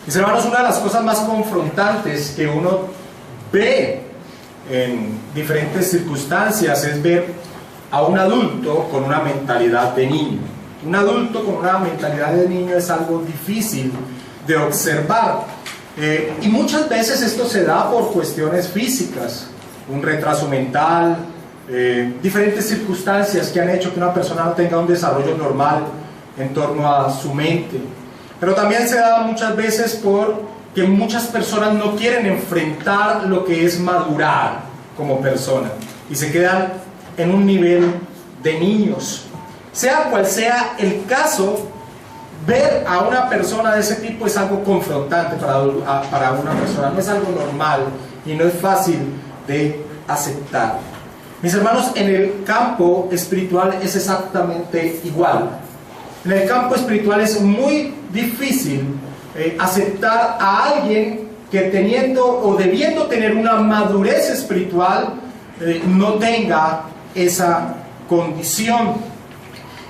Mis hermanos, una de las cosas más confrontantes que uno ve en diferentes circunstancias es ver a un adulto con una mentalidad de niño. Un adulto con una mentalidad de niño es algo difícil de observar, y muchas veces esto se da por cuestiones físicas, un retraso mental, diferentes circunstancias que han hecho que una persona no tenga un desarrollo normal en torno a su mente. Pero también se da muchas veces porque muchas personas no quieren enfrentar lo que es madurar como persona y se quedan en un nivel de niños. Sea cual sea el caso, ver a una persona de ese tipo es algo confrontante para una persona, no es algo normal y no es fácil de aceptar. Mis hermanos, en el campo espiritual es exactamente igual. En el campo espiritual es muy difícil aceptar a alguien que teniendo o debiendo tener una madurez espiritual no tenga esa condición.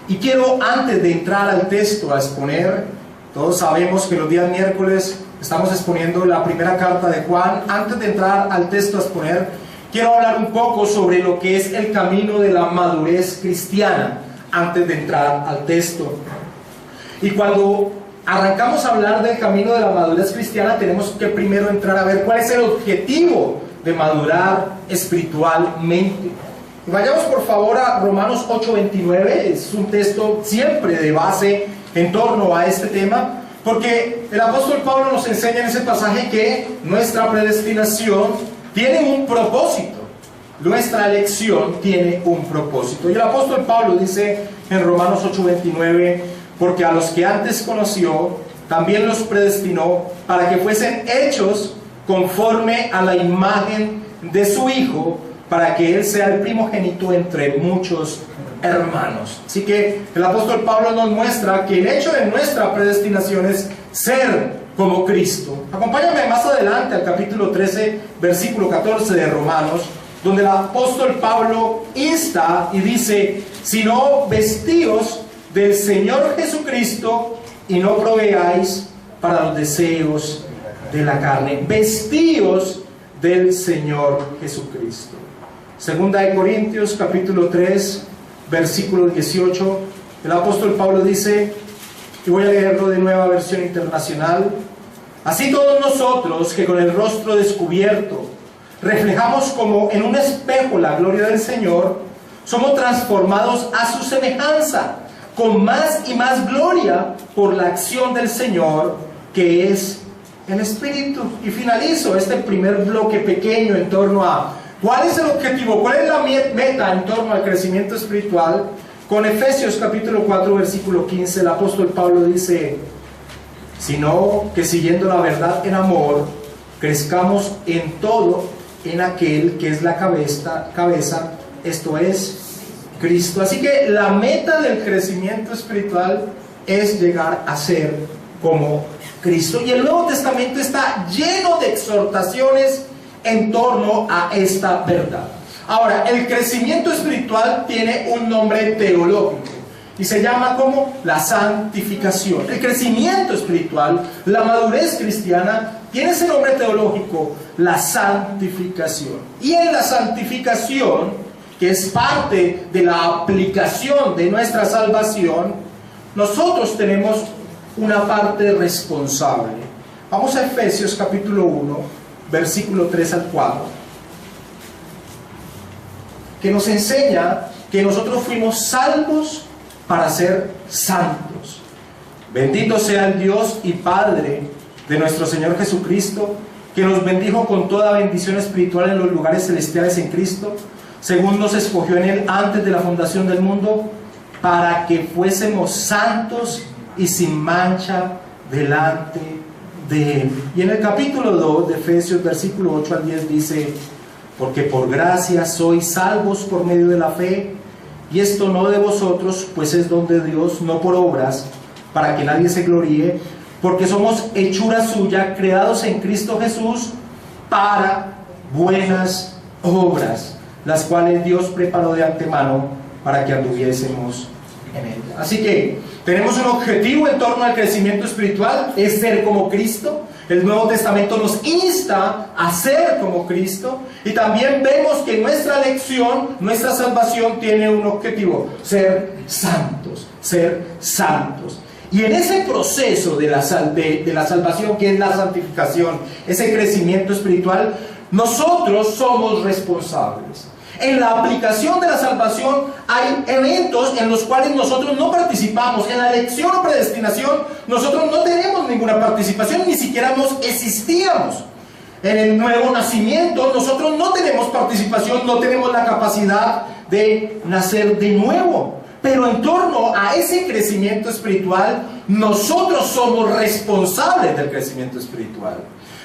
Y quiero, antes de entrar al texto a exponer, todos sabemos que los días miércoles estamos exponiendo la primera carta de Juan. Antes de entrar al texto a exponer, quiero hablar un poco sobre lo que es el camino de la madurez cristiana, antes de entrar al texto. Y cuando arrancamos a hablar del camino de la madurez cristiana, tenemos que primero entrar a ver cuál es el objetivo de madurar espiritualmente. Vayamos por favor a Romanos 8:29, es un texto siempre de base en torno a este tema, porque el apóstol Pablo nos enseña en ese pasaje que nuestra predestinación tiene un propósito, nuestra elección tiene un propósito. Y el apóstol Pablo dice en Romanos 8:29, porque a los que antes conoció, también los predestinó para que fuesen hechos conforme a la imagen de su Hijo, para que Él sea el primogénito entre muchos hermanos. Así que el apóstol Pablo nos muestra que el hecho de nuestra predestinación es ser como Cristo. Acompáñame más adelante al capítulo 13, versículo 14 de Romanos, donde el apóstol Pablo insta y dice: sino vestíos del Señor Jesucristo y no proveáis para los deseos de la carne. Vestíos del Señor Jesucristo. Segunda de Corintios capítulo 3 versículo 18, el apóstol Pablo dice, y voy a leerlo de Nueva Versión Internacional: así todos nosotros, que con el rostro descubierto reflejamos como en un espejo la gloria del Señor, somos transformados a su semejanza con más y más gloria por la acción del Señor, que es el Espíritu. Y finalizo este primer bloque pequeño en torno a ¿cuál es el objetivo? ¿Cuál es la meta en torno al crecimiento espiritual? Con Efesios capítulo 4 versículo 15, el apóstol Pablo dice: sino que siguiendo la verdad en amor, crezcamos en todo en aquel que es la cabeza, esto es Cristo. Así que la meta del crecimiento espiritual es llegar a ser como Cristo. Y el Nuevo Testamento está lleno de exhortaciones en torno a esta verdad. Ahora, el crecimiento espiritual tiene un nombre teológico y se llama como la santificación. El crecimiento espiritual, la madurez cristiana, tiene ese nombre teológico, la santificación. Y en la santificación, que es parte de la aplicación de nuestra salvación, nosotros tenemos una parte responsable. Vamos a Efesios capítulo 1 versículo 3 al 4, que nos enseña que nosotros fuimos salvos para ser santos. Bendito sea el Dios y Padre de nuestro Señor Jesucristo, que nos bendijo con toda bendición espiritual en los lugares celestiales en Cristo, según nos escogió en Él antes de la fundación del mundo, para que fuésemos santos y sin mancha delante de Él. Y en el capítulo 2 de Efesios, versículo 8 al 10 dice: porque por gracia sois salvos por medio de la fe, y esto no de vosotros, pues es don de Dios, no por obras, para que nadie se gloríe, porque somos hechura suya, creados en Cristo Jesús para buenas obras, las cuales Dios preparó de antemano para que anduviésemos en ella. Así que tenemos un objetivo en torno al crecimiento espiritual, es ser como Cristo. El Nuevo Testamento nos insta a ser como Cristo, y también vemos que nuestra elección, nuestra salvación tiene un objetivo: ser santos, ser santos. Y en ese proceso de la salvación, que es la santificación, ese crecimiento espiritual, nosotros somos responsables. En la aplicación de la salvación hay eventos en los cuales nosotros no participamos. En la elección o predestinación nosotros no tenemos ninguna participación, ni siquiera nos existíamos. En el nuevo nacimiento nosotros no tenemos participación, no tenemos la capacidad de nacer de nuevo. Pero en torno a ese crecimiento espiritual, nosotros somos responsables del crecimiento espiritual.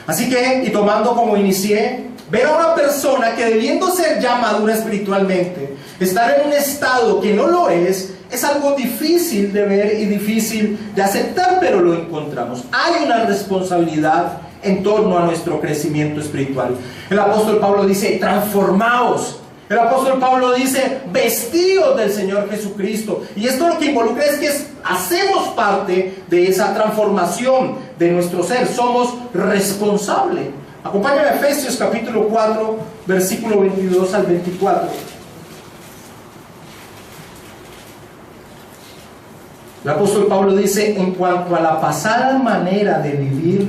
Así que, y tomando como inicié, ver a una persona que, debiendo ser ya madura espiritualmente, estar en un estado que no lo es algo difícil de ver y difícil de aceptar, pero lo encontramos. Hay una responsabilidad en torno a nuestro crecimiento espiritual. El apóstol Pablo dice: transformaos. El apóstol Pablo dice: vestíos del Señor Jesucristo. Y esto lo que involucra es que hacemos parte de esa transformación de nuestro ser. Somos responsables. Acompáñame a Efesios capítulo 4, versículo 22 al 24. El apóstol Pablo dice: en cuanto a la pasada manera de vivir,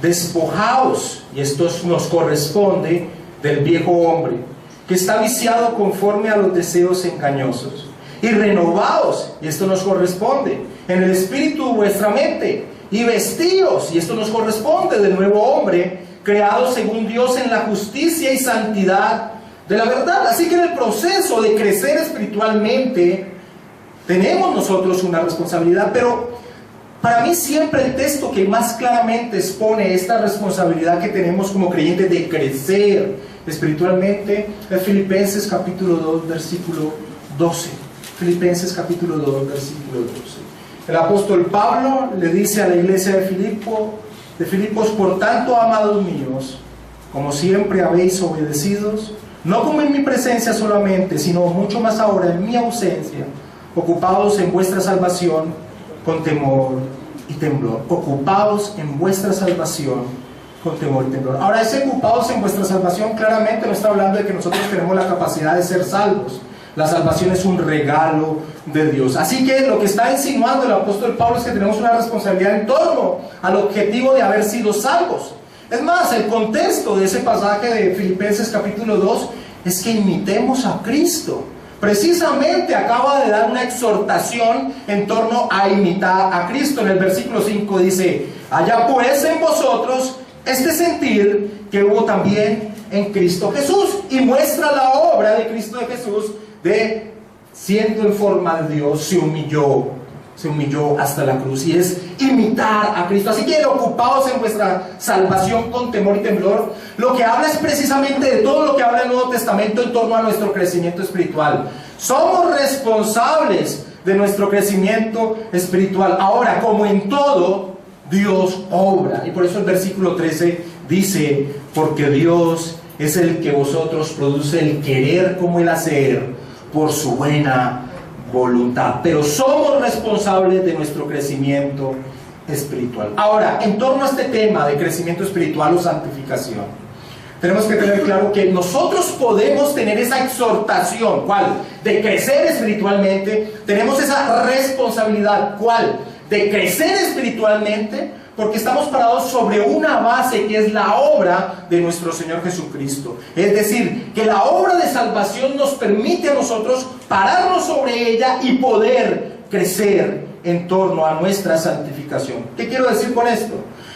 despojaos, y esto nos corresponde, del viejo hombre, que está viciado conforme a los deseos engañosos, y renovaos, y esto nos corresponde, en el espíritu de vuestra mente, y vestíos, y esto nos corresponde, del nuevo hombre, creado según Dios en la justicia y santidad de la verdad. Así que en el proceso de crecer espiritualmente tenemos nosotros una responsabilidad, pero para mí siempre el texto que más claramente expone esta responsabilidad que tenemos como creyentes de crecer espiritualmente es Filipenses capítulo 2, versículo 12. Filipenses capítulo 2, versículo 12. El apóstol Pablo le dice a la iglesia de Filipos: por tanto, amados míos, como siempre habéis obedecido, no como en mi presencia solamente, sino mucho más ahora en mi ausencia, ocupados en vuestra salvación con temor y temblor. Ocupados en vuestra salvación con temor y temblor. Ahora, ese ocupados en vuestra salvación claramente no está hablando de que nosotros tenemos la capacidad de ser salvos. La salvación es un regalo de Dios. Así que lo que está insinuando el apóstol Pablo es que tenemos una responsabilidad en torno al objetivo de haber sido salvos. Es más, el contexto de ese pasaje de Filipenses capítulo 2 es que imitemos a Cristo. Precisamente acaba de dar una exhortación en torno a imitar a Cristo. En el versículo 5 dice: haya pues en vosotros este sentir que hubo también en Cristo Jesús, y muestra la obra de Cristo de Jesús, de siendo en forma de Dios, se humilló hasta la cruz, y es imitar a Cristo. Así que ocupados en vuestra salvación con temor y temblor, lo que habla es precisamente de todo lo que habla el Nuevo Testamento en torno a nuestro crecimiento espiritual. Somos responsables de nuestro crecimiento espiritual. Ahora, como en todo, Dios obra, y por eso el versículo 13 dice: porque Dios es el que vosotros produce el querer como el hacer por su buena voluntad. Pero somos responsables de nuestro crecimiento espiritual. Ahora, en torno a este tema de crecimiento espiritual o santificación, tenemos que tener claro que nosotros podemos tener esa exhortación, ¿cuál? De crecer espiritualmente. Tenemos esa responsabilidad, ¿cuál? De crecer espiritualmente, porque estamos parados sobre una base que es la obra de nuestro Señor Jesucristo. Es decir, que la obra de salvación nos permite a nosotros pararnos sobre ella y poder crecer en torno a nuestra santificación. ¿Qué quiero decir con esto?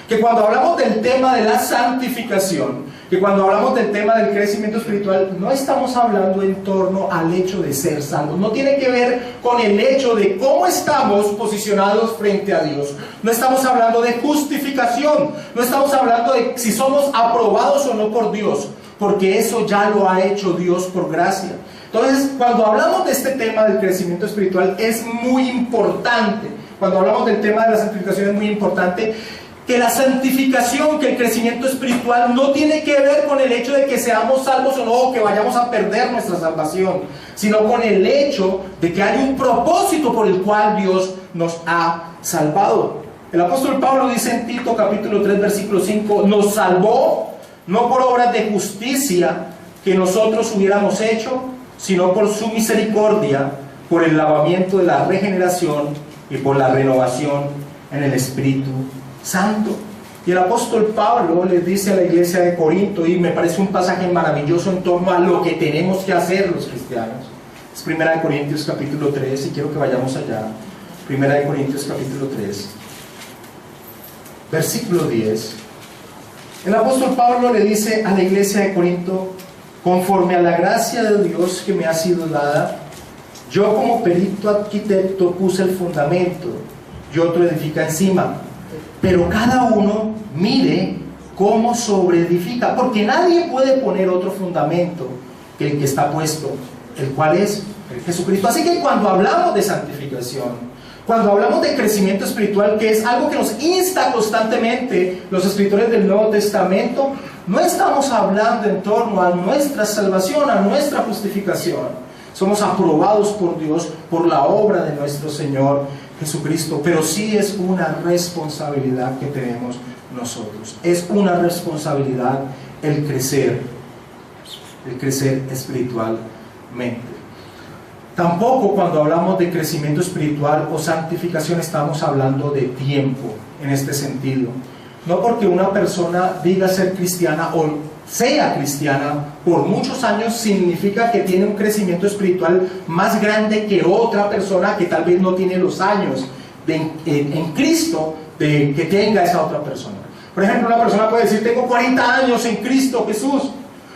Que cuando hablamos del tema de la santificación, que cuando hablamos del tema del crecimiento espiritual, no estamos hablando en torno al hecho de ser salvos. No tiene que ver con el hecho de cómo estamos posicionados frente a Dios. No estamos hablando de justificación. No estamos hablando de si somos aprobados o no por Dios, porque eso ya lo ha hecho Dios por gracia. Entonces, cuando hablamos de este tema del crecimiento espiritual, es muy importante. Cuando hablamos del tema de la santificación, es muy importante que la santificación, que el crecimiento espiritual no tiene que ver con el hecho de que seamos salvos o no, o que vayamos a perder nuestra salvación, sino con el hecho de que hay un propósito por el cual Dios nos ha salvado. El apóstol Pablo dice en Tito capítulo 3 versículo 5, nos salvó no por obras de justicia que nosotros hubiéramos hecho, sino por su misericordia, por el lavamiento de la regeneración y por la renovación en el Espíritu Santo. Y el apóstol Pablo les dice a la iglesia de Corinto, y me parece un pasaje maravilloso en torno a lo que tenemos que hacer los cristianos. Es 1 Corintios capítulo 3, y quiero que vayamos allá. 1 Corintios capítulo 3, versículo 10. El apóstol Pablo le dice a la iglesia de Corinto, conforme a la gracia de Dios que me ha sido dada, yo como perito arquitecto puse el fundamento y otro edifica encima, pero cada uno mire cómo sobreedifica, porque nadie puede poner otro fundamento que el que está puesto, el cual es Jesucristo. Así que cuando hablamos de santificación, cuando hablamos de crecimiento espiritual, que es algo que nos insta constantemente los escritores del Nuevo Testamento, no estamos hablando en torno a nuestra salvación, a nuestra justificación. Somos aprobados por Dios por la obra de nuestro Señor Jesucristo, pero sí es una responsabilidad que tenemos nosotros. Es una responsabilidad el crecer espiritualmente. Tampoco cuando hablamos de crecimiento espiritual o santificación estamos hablando de tiempo en este sentido. No porque una persona diga ser cristiana o sea cristiana por muchos años significa que tiene un crecimiento espiritual más grande que otra persona que tal vez no tiene los años en Cristo que tenga esa otra persona. Por ejemplo, una persona puede decir, tengo 40 años en Cristo Jesús,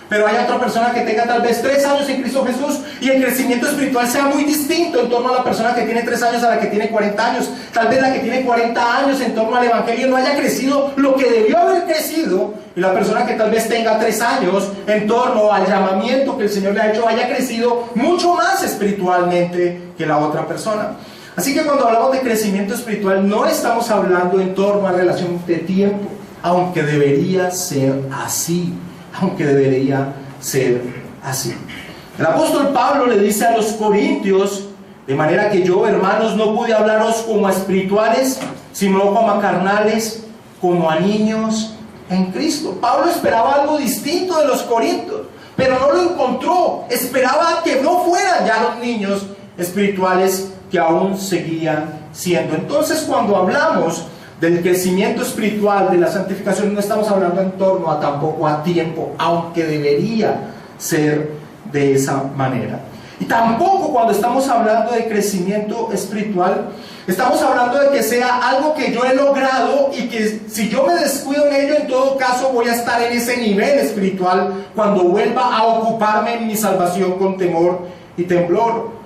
pero hay otra persona que tenga tal vez 3 años en Cristo Jesús y el crecimiento espiritual sea muy distinto en torno a la persona que tiene 3 años a la que tiene 40 años. Tal vez la que tiene 40 años en torno al Evangelio no haya crecido lo que debió haber crecido, y la persona que tal vez tenga 3 años en torno al llamamiento que el Señor le ha hecho haya crecido mucho más espiritualmente que la otra persona. Así que cuando hablamos de crecimiento espiritual no estamos hablando en torno a relación de tiempo, aunque debería ser así. Aunque debería ser así. El apóstol Pablo le dice a los corintios, de manera que yo, hermanos, no pude hablaros como a espirituales, sino como a carnales, como a niños en Cristo. Pablo esperaba algo distinto de los corintios, pero no lo encontró. Esperaba que no fueran ya los niños espirituales que aún seguían siendo. Entonces, cuando hablamos del crecimiento espiritual, de la santificación, no estamos hablando en torno tampoco a tiempo, aunque debería ser de esa manera. Y tampoco cuando estamos hablando de crecimiento espiritual, estamos hablando de que sea algo que yo he logrado y que si yo me descuido en ello, en todo caso voy a estar en ese nivel espiritual cuando vuelva a ocuparme en mi salvación con temor y temblor.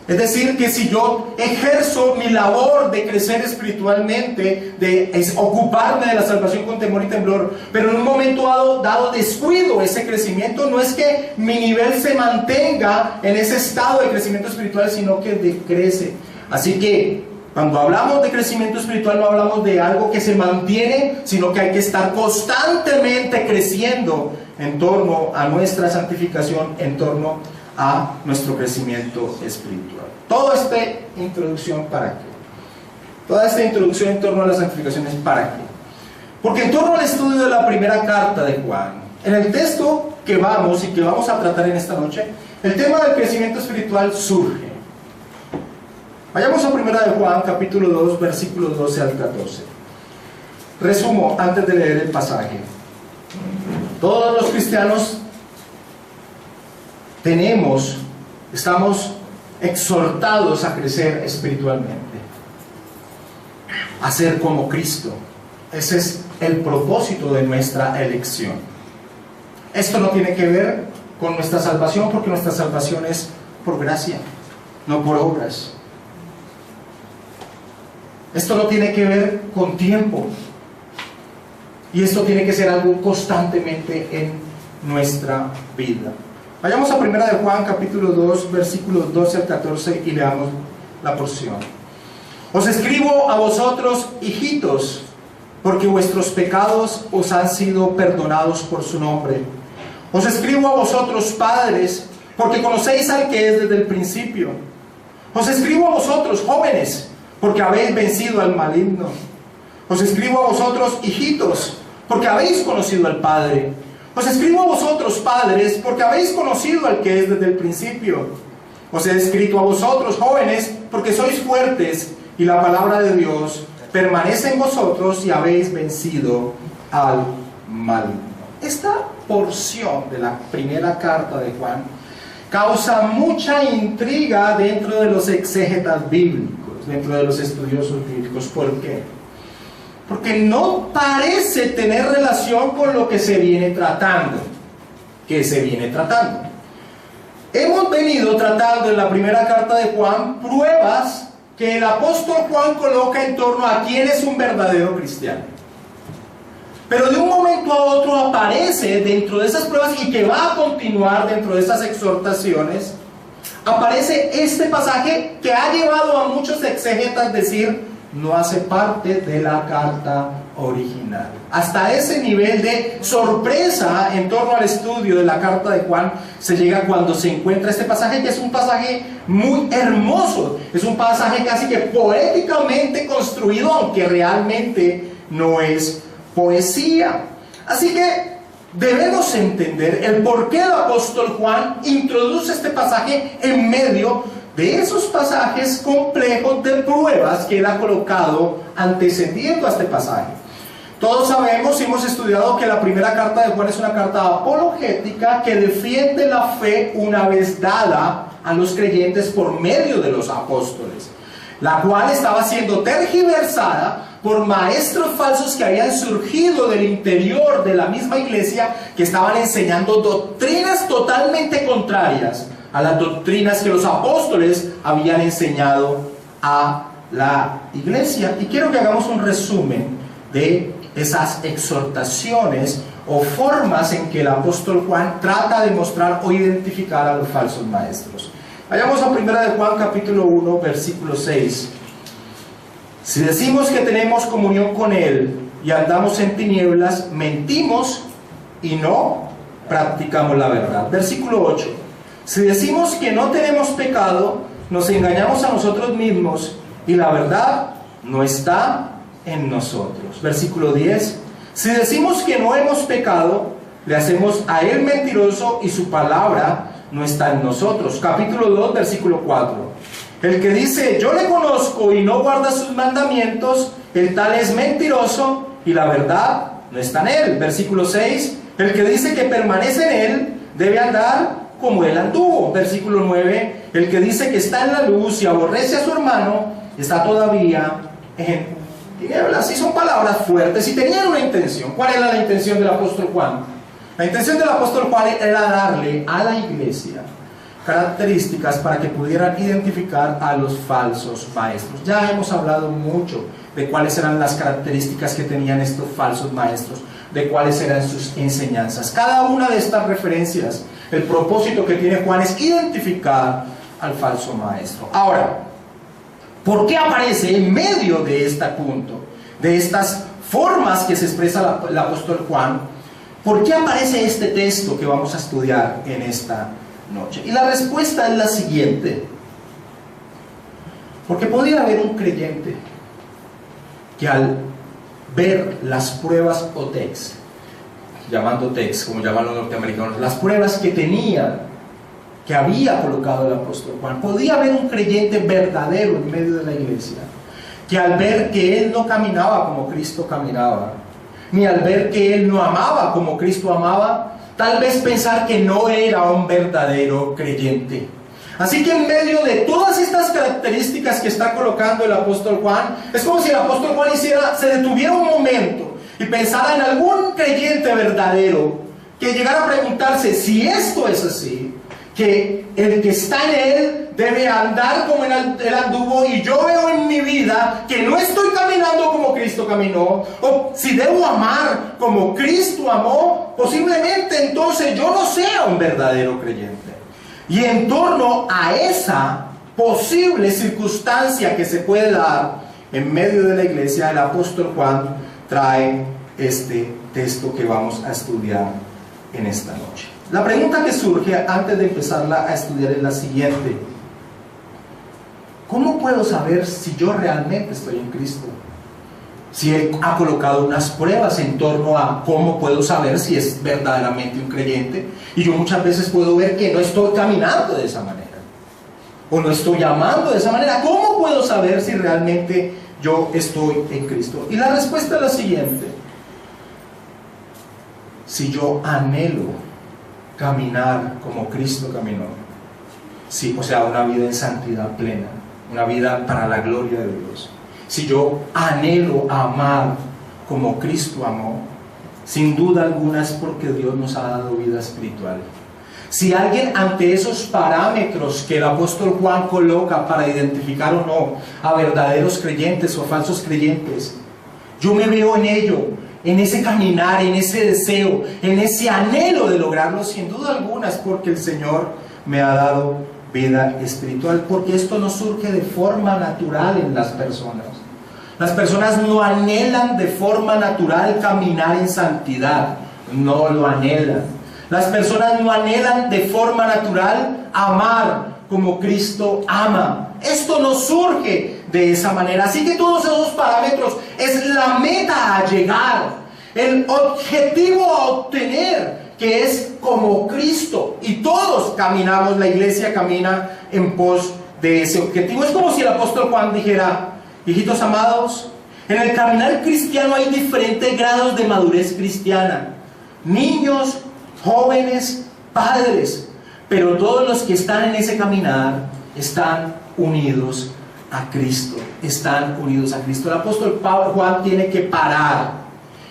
Es decir, que si yo ejerzo mi labor de crecer espiritualmente, de ocuparme de la salvación con temor y temblor, pero en un momento dado descuido ese crecimiento, no es que mi nivel se mantenga en ese estado de crecimiento espiritual, sino que decrece. Así que cuando hablamos de crecimiento espiritual no hablamos de algo que se mantiene, sino que hay que estar constantemente creciendo en torno a nuestra santificación, en torno a nuestro crecimiento espiritual. Toda esta introducción, ¿para qué? Toda esta introducción en torno a la santificación es ¿para qué? Porque en torno al estudio de la primera carta de Juan, en el texto que vamos a tratar en esta noche, el tema del crecimiento espiritual surge. Vayamos a 1 de Juan, capítulo 2, versículos 12 al 14. Resumo antes de leer el pasaje. Todos los cristianos estamos exhortados a crecer espiritualmente, a ser como Cristo. Ese es el propósito de nuestra elección. Esto no tiene que ver con nuestra salvación, porque nuestra salvación es por gracia, no por obras. Esto no tiene que ver con tiempo, y esto tiene que ser algo constantemente en nuestra vida. Vayamos a 1 de Juan, capítulo 2, versículos 12 al 14 y leamos la porción. Os escribo a vosotros, hijitos, porque vuestros pecados os han sido perdonados por su nombre. Os escribo a vosotros, padres, porque conocéis al que es desde el principio. Os escribo a vosotros, jóvenes, porque habéis vencido al maligno. Os escribo a vosotros, hijitos, porque habéis conocido al Padre. Os escribo a vosotros, padres, porque habéis conocido al que es desde el principio. Os he escrito a vosotros, jóvenes, porque sois fuertes, y la palabra de Dios permanece en vosotros y habéis vencido al maligno. Esta porción de la primera carta de Juan causa mucha intriga dentro de los exégetas bíblicos, dentro de los estudiosos bíblicos. ¿Por qué? Porque no parece tener relación con lo que se viene tratando. ¿Qué se viene tratando? Hemos venido tratando en la primera carta de Juan pruebas que el apóstol Juan coloca en torno a quién es un verdadero cristiano. Pero de un momento a otro aparece dentro de esas pruebas, y que va a continuar dentro de esas exhortaciones, aparece este pasaje que ha llevado a muchos exégetas a decir: no hace parte de la carta original. Hasta ese nivel de sorpresa en torno al estudio de la carta de Juan se llega cuando se encuentra este pasaje, que es un pasaje muy hermoso, es un pasaje casi que poéticamente construido, aunque realmente no es poesía. Así que debemos entender el por qué el apóstol Juan introduce este pasaje en medio de esos pasajes complejos de pruebas que él ha colocado antecediendo a este pasaje. Todos sabemos y hemos estudiado que la primera carta de Juan es una carta apologética que defiende la fe una vez dada a los creyentes por medio de los apóstoles, la cual estaba siendo tergiversada por maestros falsos que habían surgido del interior de la misma iglesia, que estaban enseñando doctrinas totalmente contrarias a las doctrinas que los apóstoles habían enseñado a la iglesia. Y quiero que hagamos un resumen de esas exhortaciones o formas en que el apóstol Juan trata de mostrar o identificar a los falsos maestros. Vayamos a 1 de Juan capítulo 1 versículo 6. Si decimos que tenemos comunión con Él y andamos en tinieblas, mentimos y no practicamos la verdad. Versículo 8. Si decimos que no tenemos pecado, nos engañamos a nosotros mismos y la verdad no está en nosotros. Versículo 10. Si decimos que no hemos pecado, le hacemos a Él mentiroso y su palabra no está en nosotros. Capítulo 2, versículo 4. El que dice yo le conozco y no guarda sus mandamientos, el tal es mentiroso y la verdad no está en él. Versículo 6. El que dice que permanece en él debe andar como él anduvo. Versículo 9. El que dice que está en la luz y aborrece a su hermano está todavía en tinieblas. Y son palabras fuertes y tenían una intención. ¿Cuál era la intención del apóstol Juan? La intención del apóstol Juan era darle a la iglesia características para que pudieran identificar a los falsos maestros. Ya hemos hablado mucho de cuáles eran las características que tenían estos falsos maestros, de cuáles eran sus enseñanzas. Cada una de estas referencias, el propósito que tiene Juan es identificar al falso maestro. Ahora, ¿por qué aparece en medio de este punto, de estas formas que se expresa el apóstol Juan? ¿Por qué aparece este texto que vamos a estudiar en esta noche? Y la respuesta es la siguiente: porque podía haber un creyente que al ver las pruebas o text, llamando text como llaman los norteamericanos, las pruebas que había colocado el apóstol Juan, podía haber un creyente verdadero en medio de la iglesia que al ver que él no caminaba como Cristo caminaba, ni al ver que él no amaba como Cristo amaba, tal vez pensar que no era un verdadero creyente. Así que en medio de todas estas características que está colocando el apóstol Juan, es como si el apóstol Juan se detuviera un momento y pensara en algún creyente verdadero que llegara a preguntarse: si esto es así, que el que está en él debe andar como él anduvo, y yo veo en mi vida que no estoy caminando como Cristo caminó, o si debo amar como Cristo amó, posiblemente entonces yo no sea un verdadero creyente. Y en torno a esa posible circunstancia que se puede dar en medio de la iglesia, el apóstol Juan trae este texto que vamos a estudiar en esta noche. La pregunta que surge antes de empezarla a estudiar es la siguiente: ¿cómo puedo saber si yo realmente estoy en Cristo? Si Él ha colocado unas pruebas en torno a cómo puedo saber si es verdaderamente un creyente, y yo muchas veces puedo ver que no estoy caminando de esa manera, o no estoy amando de esa manera. ¿Cómo puedo saber si realmente yo estoy en Cristo? Y la respuesta es la siguiente: si yo anhelo caminar como Cristo caminó, sí, o sea, una vida en santidad plena, una vida para la gloria de Dios. Si yo anhelo amar como Cristo amó, sin duda alguna es porque Dios nos ha dado vida espiritual. Si alguien, ante esos parámetros que el apóstol Juan coloca para identificar o no a verdaderos creyentes o falsos creyentes, yo me veo en ello, en ese caminar, en ese deseo, en ese anhelo de lograrlo, sin duda alguna es porque el Señor me ha dado vida espiritual, porque esto no surge de forma natural en las personas. Las personas no anhelan de forma natural caminar en santidad, no lo anhelan. Las personas no anhelan de forma natural amar como Cristo ama. Esto no surge de esa manera. Así que todos esos parámetros es la meta a llegar, el objetivo a obtener, que es como Cristo. Y todos caminamos, la iglesia camina en pos de ese objetivo. Es como si el apóstol Juan dijera: hijitos amados, en el caminar cristiano hay diferentes grados de madurez cristiana. Niños, jóvenes, padres, pero todos los que están en ese caminar están unidos a Cristo, están unidos a Cristo. El apóstol Juan tiene que parar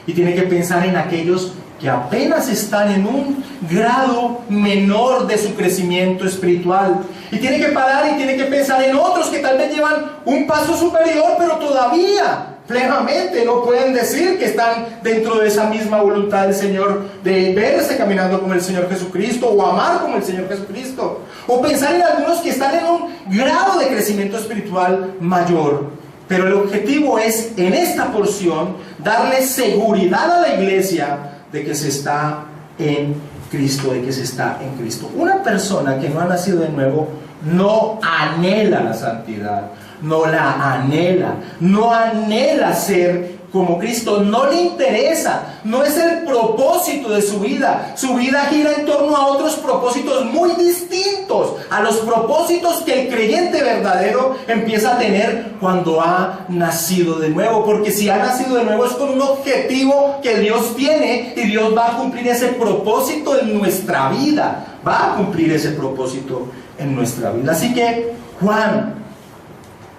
y tiene que pensar en aquellos que apenas están en un grado menor de su crecimiento espiritual, y tiene que parar y tiene que pensar en otros que tal vez llevan un paso superior, pero todavía plenamente no pueden decir que están dentro de esa misma voluntad del Señor, de verse caminando como el Señor Jesucristo, o amar como el Señor Jesucristo, o pensar en algunos que están en un grado de crecimiento espiritual mayor. Pero el objetivo es, en esta porción, darle seguridad a la iglesia de que se está en Cristo, de que se está en Cristo. Una persona que no ha nacido de nuevo no anhela la santidad, no la anhela, no anhela ser como Cristo, no le interesa, no es el propósito de su vida. Su vida gira en torno a otros propósitos muy distintos a los propósitos que el creyente verdadero empieza a tener cuando ha nacido de nuevo. Porque si ha nacido de nuevo es con un objetivo que Dios tiene, y Dios va a cumplir ese propósito en nuestra vida, va a cumplir ese propósito en nuestra vida. Así que Juan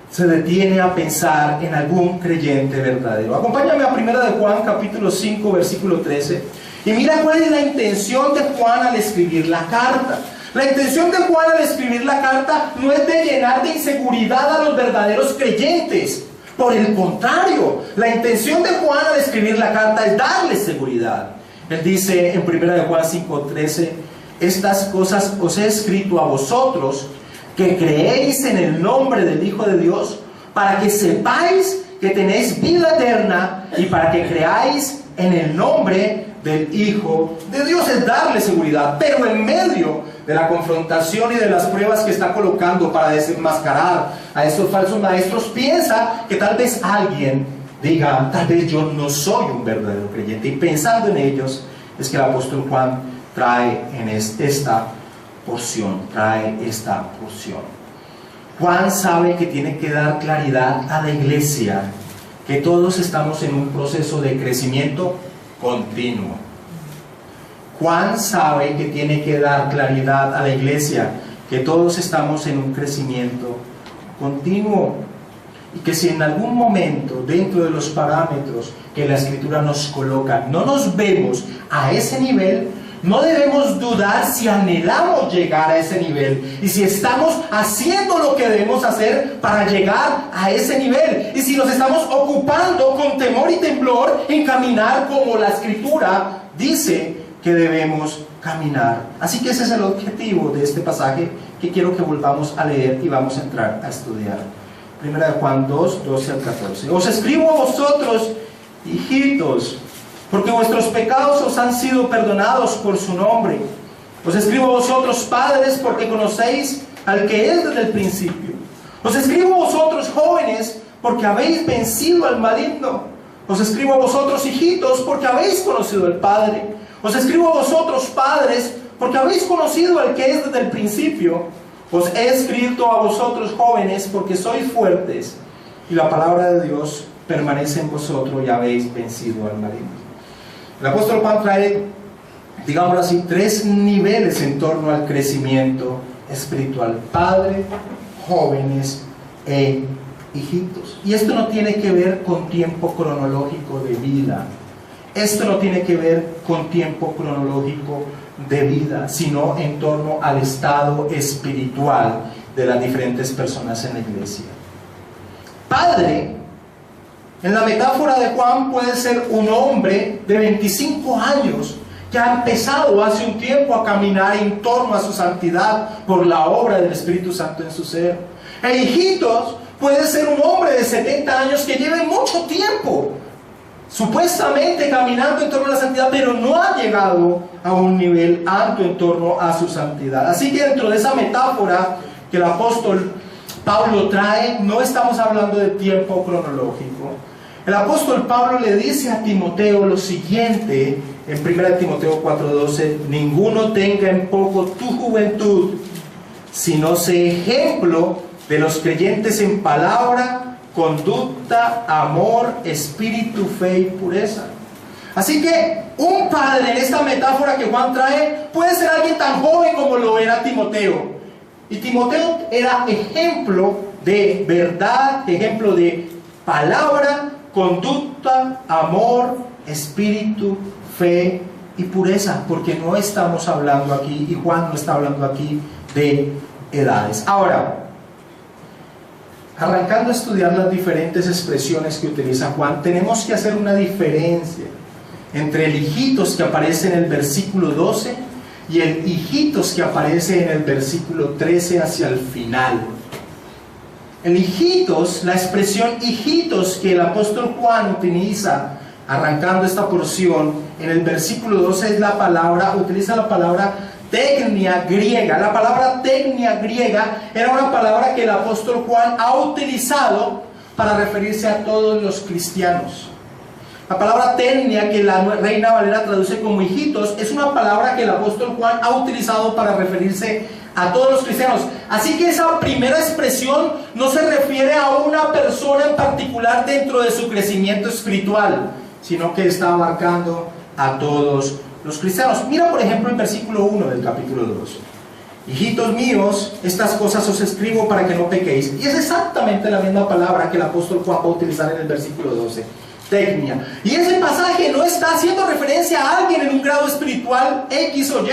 se detiene a pensar en algún creyente verdadero. Acompáñame a 1 de Juan capítulo 5 versículo 13 y mira cuál es la intención de Juan al escribir la carta. La intención de Juan al escribir la carta no es de llenar de inseguridad a los verdaderos creyentes. Por el contrario, la intención de Juan al escribir la carta es darles seguridad. Él dice en 1 de Juan 5:13: estas cosas os he escrito a vosotros que creéis en el nombre del Hijo de Dios, para que sepáis que tenéis vida eterna, y para que creáis en el nombre del Hijo de Dios. Es darle seguridad, pero en medio de la confrontación y de las pruebas que está colocando para desenmascarar a estos falsos maestros, piensa que tal vez alguien diga: tal vez yo no soy un verdadero creyente. Y pensando en ellos es que el apóstol Juan trae en esta porción. Juan sabe que tiene que dar claridad a la iglesia que todos estamos en un proceso de crecimiento continuo. Juan sabe que tiene que dar claridad a la iglesia que todos estamos en un crecimiento continuo, y que si en algún momento dentro de los parámetros que la Escritura nos coloca no nos vemos a ese nivel, no debemos dudar si anhelamos llegar a ese nivel, y si estamos haciendo lo que debemos hacer para llegar a ese nivel, y si nos estamos ocupando con temor y temblor en caminar como la Escritura dice que debemos caminar. Así que ese es el objetivo de este pasaje que quiero que volvamos a leer y vamos a entrar a estudiar. 1 de Juan 2, 12 al 14. Os escribo a vosotros, hijitos, porque vuestros pecados os han sido perdonados por su nombre. Os escribo a vosotros, padres, porque conocéis al que es desde el principio. Os escribo a vosotros, jóvenes, porque habéis vencido al maligno. Os escribo a vosotros, hijitos, porque habéis conocido al Padre. Os escribo a vosotros, padres, porque habéis conocido al que es desde el principio. Os he escrito a vosotros, jóvenes, porque sois fuertes, y la palabra de Dios permanece en vosotros y habéis vencido al maligno. El apóstol Juan trae, digámoslo así, 3 niveles en torno al crecimiento espiritual: padre, jóvenes e hijitos. Y esto no tiene que ver con tiempo cronológico de vida. Esto no tiene que ver con tiempo cronológico de vida, sino en torno al estado espiritual de las diferentes personas en la iglesia. Padre, en la metáfora de Juan, puede ser un hombre de 25 años que ha empezado hace un tiempo a caminar en torno a su santidad por la obra del Espíritu Santo en su ser. E hijitos, puede ser un hombre de 70 años que lleve mucho tiempo supuestamente caminando en torno a la santidad, pero no ha llegado a un nivel alto en torno a su santidad. Así que dentro de esa metáfora que el apóstol Pablo trae, no estamos hablando de tiempo cronológico. El apóstol Pablo le dice a Timoteo lo siguiente en 1 Timoteo 4:12: ninguno tenga en poco tu juventud, sino sé ejemplo de los creyentes en palabra, conducta, amor, espíritu, fe y pureza. Así que un padre en esta metáfora que Juan trae puede ser alguien tan joven como lo era Timoteo. Y Timoteo era ejemplo de verdad, ejemplo de palabra, conducta, amor, espíritu, fe y pureza, porque no estamos hablando aquí, y Juan no está hablando aquí de edades. Ahora, arrancando a estudiar las diferentes expresiones que utiliza Juan, tenemos que hacer una diferencia entre el hijitos que aparece en el versículo 12 y el hijitos que aparece en el versículo 13 hacia el final. El hijitos, la expresión hijitos que el apóstol Juan utiliza arrancando esta porción en el versículo 12 es utiliza la palabra tecnia griega. La palabra tecnia griega era una palabra que el apóstol Juan ha utilizado para referirse a todos los cristianos. La palabra tecnia, que la Reina Valera traduce como hijitos, es una palabra que el apóstol Juan ha utilizado para referirse a todos los cristianos. Así que esa primera expresión no se refiere a una persona en particular dentro de su crecimiento espiritual, sino que está abarcando a todos los cristianos. Mira por ejemplo el versículo 1 del capítulo 2. Hijitos míos, estas cosas os escribo para que no pequéis. Y es exactamente la misma palabra que el apóstol Juan va a utilizar en el versículo 12. Tecnia. Y ese pasaje no está haciendo referencia a alguien en un grado espiritual X o Y.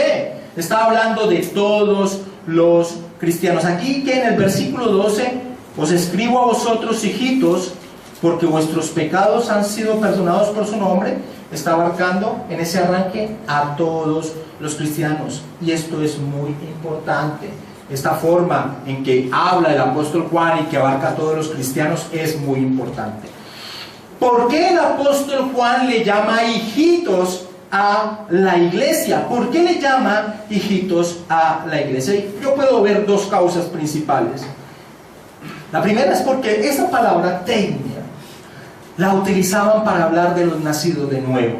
Está hablando de todos los cristianos. Aquí que en el versículo 12, os escribo a vosotros, hijitos, porque vuestros pecados han sido perdonados por su nombre. Está abarcando en ese arranque a todos los cristianos. Y esto es muy importante. Esta forma en que habla el apóstol Juan y que abarca a todos los cristianos es muy importante. ¿Por qué el apóstol Juan le llama hijitos a la iglesia? ¿Por qué le llama hijitos a la iglesia? Yo puedo ver 2 causas principales. La primera es porque esa palabra tecnia la utilizaban para hablar de los nacidos de nuevo,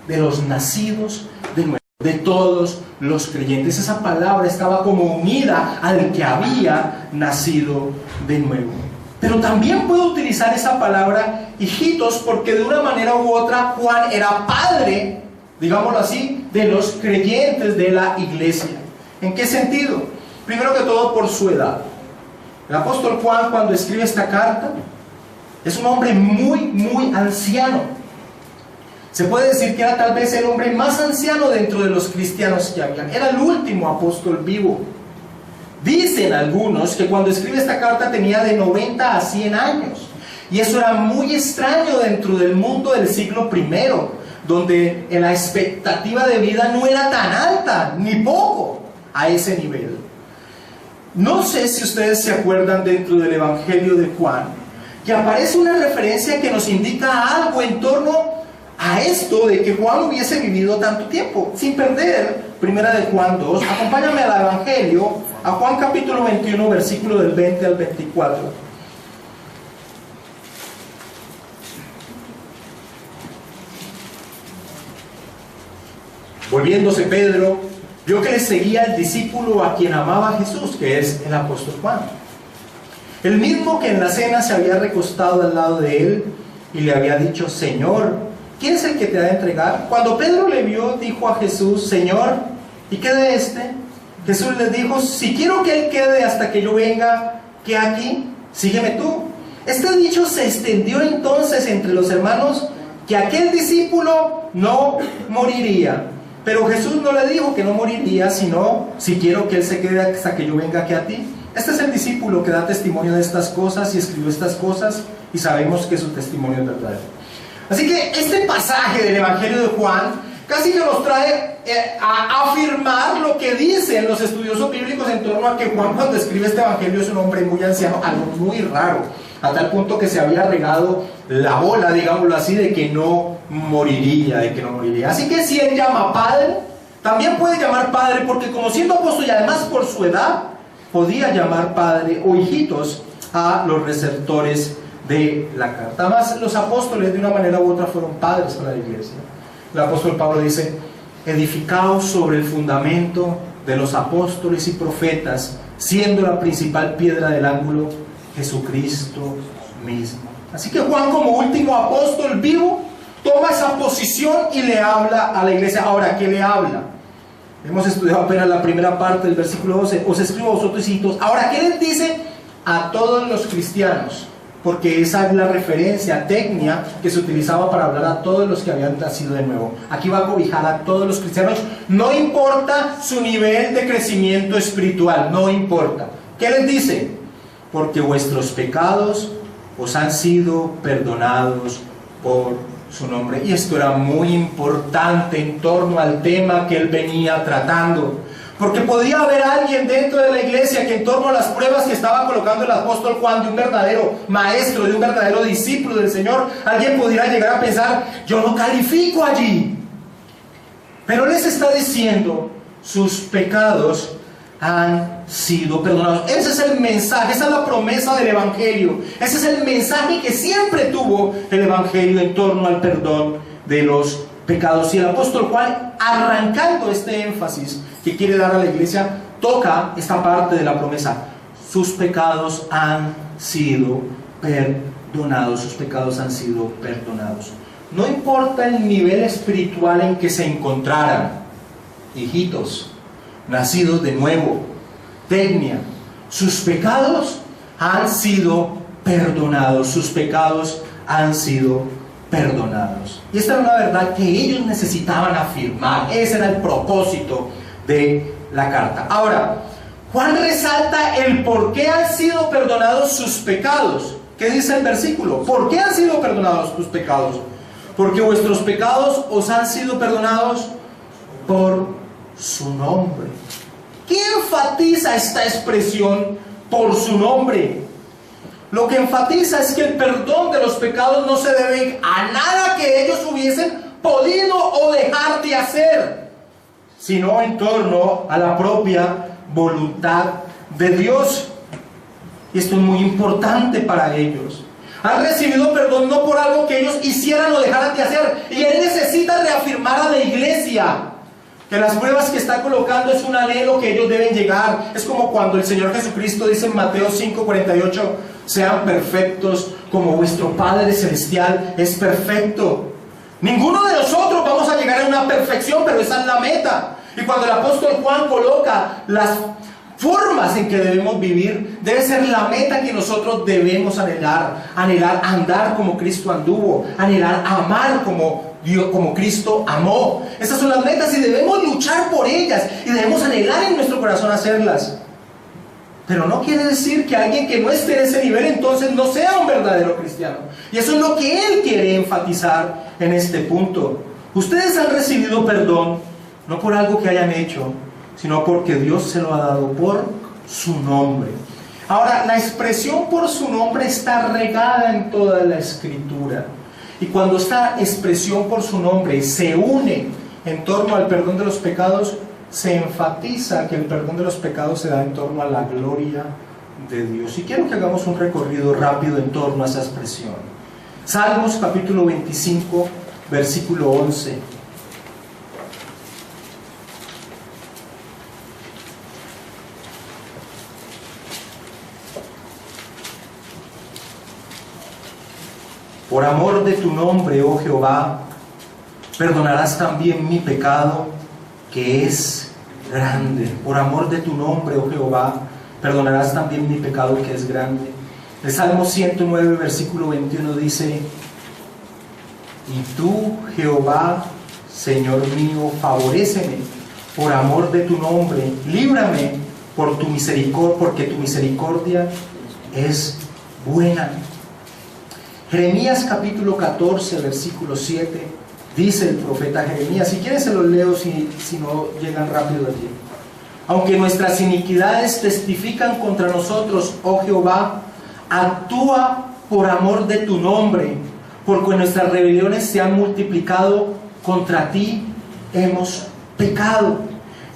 de los nacidos de nuevo, de todos los creyentes. Esa palabra estaba como unida al que había nacido de nuevo. Pero también puedo utilizar esa palabra hijitos porque de una manera u otra Juan era padre, digámoslo así, de los creyentes de la iglesia. ¿En qué sentido? Primero que todo por su edad. El apóstol Juan, cuando escribe esta carta, es un hombre muy anciano. Se puede decir que era tal vez el hombre más anciano dentro de los cristianos que habían. Era el último apóstol vivo. Dicen algunos que cuando escribe esta carta tenía de 90 a 100 años. Y eso era muy extraño dentro del mundo del siglo I, donde la expectativa de vida no era tan alta, ni poco, a ese nivel. No sé si ustedes se acuerdan dentro del Evangelio de Juan, que aparece una referencia que nos indica algo en torno a esto de que Juan hubiese vivido tanto tiempo, sin perder Primera de Juan 2. Acompáñame al Evangelio, a Juan capítulo 21, versículo del 20 al 24. Volviéndose Pedro, vio que le seguía el discípulo a quien amaba Jesús, que es el apóstol Juan. El mismo que en la cena se había recostado al lado de él y le había dicho: Señor, ¿quién es el que te ha de entregar? Cuando Pedro le vio, dijo a Jesús: Señor, ¿y qué de este? Jesús le dijo: si quiero que él quede hasta que yo venga, ¿qué aquí? Sígueme tú. Este dicho se extendió entonces entre los hermanos, que aquel discípulo no moriría. Pero Jesús no le dijo que no moriría, sino: si quiero que él se quede hasta que yo venga aquí a ti. Este es el discípulo que da testimonio de estas cosas y escribió estas cosas, y sabemos que su testimonio es verdadero. Así que este pasaje del Evangelio de Juan casi que nos trae a afirmar lo que dicen los estudiosos bíblicos en torno a que Juan, cuando escribe este Evangelio, es un hombre muy anciano, algo muy raro, a tal punto que se había regado la bola, digámoslo así, de que no moriría, Así que si él llama padre, también puede llamar padre, porque como siendo apóstol y además por su edad, podía llamar padre o hijitos a los receptores de la carta. Además, los apóstoles de una manera u otra fueron padres para la iglesia. El apóstol Pablo dice: edificados sobre el fundamento de los apóstoles y profetas, siendo la principal piedra del ángulo Jesucristo mismo. Así que Juan, como último apóstol vivo, toma esa posición y le habla a la iglesia. Ahora, ¿qué le habla? Hemos estudiado apenas la primera parte del versículo 12. Os escribo a vosotros, hijitos. Ahora, ¿qué les dice? A todos los cristianos, porque esa es la referencia, tecnia, que se utilizaba para hablar a todos los que habían nacido de nuevo. Aquí va a cobijar a todos los cristianos, no importa su nivel de crecimiento espiritual, no importa. ¿Qué les dice? Porque vuestros pecados os han sido perdonados por su nombre. Y esto era muy importante en torno al tema que él venía tratando, porque podía haber alguien dentro de la iglesia que en torno a las pruebas que estaba colocando el apóstol Juan, de un verdadero maestro, de un verdadero discípulo del Señor, alguien pudiera llegar a pensar: yo no califico allí. Pero les está diciendo: sus pecados han sido perdonados. Ese es el mensaje, esa es la promesa del Evangelio. Ese es el mensaje que siempre tuvo el Evangelio en torno al perdón de los pecados. Y el apóstol Juan, arrancando este énfasis que quiere dar a la iglesia, toca esta parte de la promesa: sus pecados han sido perdonados, sus pecados han sido perdonados. No importa el nivel espiritual en que se encontraran, hijitos nacidos de nuevo, tecnia, sus pecados han sido perdonados, sus pecados han sido perdonados. Y esta era una verdad que ellos necesitaban afirmar. Ese era el propósito de la carta. Ahora, Juan resalta el por qué han sido perdonados sus pecados. ¿Qué dice el versículo? ¿Por qué han sido perdonados tus pecados? Porque vuestros pecados os han sido perdonados por su nombre. ¿Qué enfatiza esta expresión por su nombre? Lo que enfatiza es que el perdón de los pecados no se debe a nada que ellos hubiesen podido o dejar de hacer, sino en torno a la propia voluntad de Dios. Y esto es muy importante para ellos. Han recibido perdón no por algo que ellos hicieran o dejaran de hacer. Y él necesita reafirmar a la iglesia que las pruebas que está colocando es un anhelo que ellos deben llegar. Es como cuando el Señor Jesucristo dice en Mateo 5:48: sean perfectos como vuestro Padre Celestial es perfecto. Ninguno de nosotros vamos a llegar a una perfección, pero esa es la meta. Y cuando el apóstol Juan coloca las formas en que debemos vivir, debe ser la meta que nosotros debemos anhelar andar como Cristo anduvo, anhelar amar como Cristo amó. Esas son las metas y debemos luchar por ellas y debemos anhelar en nuestro corazón hacerlas. Pero no quiere decir que alguien que no esté en ese nivel entonces no sea un verdadero cristiano. Y eso es lo que él quiere enfatizar en este punto. Ustedes han recibido perdón no por algo que hayan hecho, sino porque Dios se lo ha dado por su nombre. Ahora, la expresión por su nombre está regada en toda la Escritura. Y cuando esta expresión por su nombre se une en torno al perdón de los pecados, se enfatiza que el perdón de los pecados se da en torno a la gloria de Dios. Y quiero que hagamos un recorrido rápido en torno a esa expresión. Salmos capítulo 25, versículo 11. Por amor de tu nombre, oh Jehová, perdonarás también mi pecado, que es grande. Por amor de tu nombre, oh Jehová, perdonarás también mi pecado, que es grande. El Salmo 109, versículo 21 dice: y tú, Jehová, Señor mío, favoréceme por amor de tu nombre, líbrame por tu misericordia, porque tu misericordia es buena. Jeremías capítulo 14, versículo 7, dice el profeta Jeremías, si quieren se los leo si no llegan rápido allí. Aunque nuestras iniquidades testifican contra nosotros, oh Jehová, actúa por amor de tu nombre, porque nuestras rebeliones se han multiplicado, contra ti hemos pecado.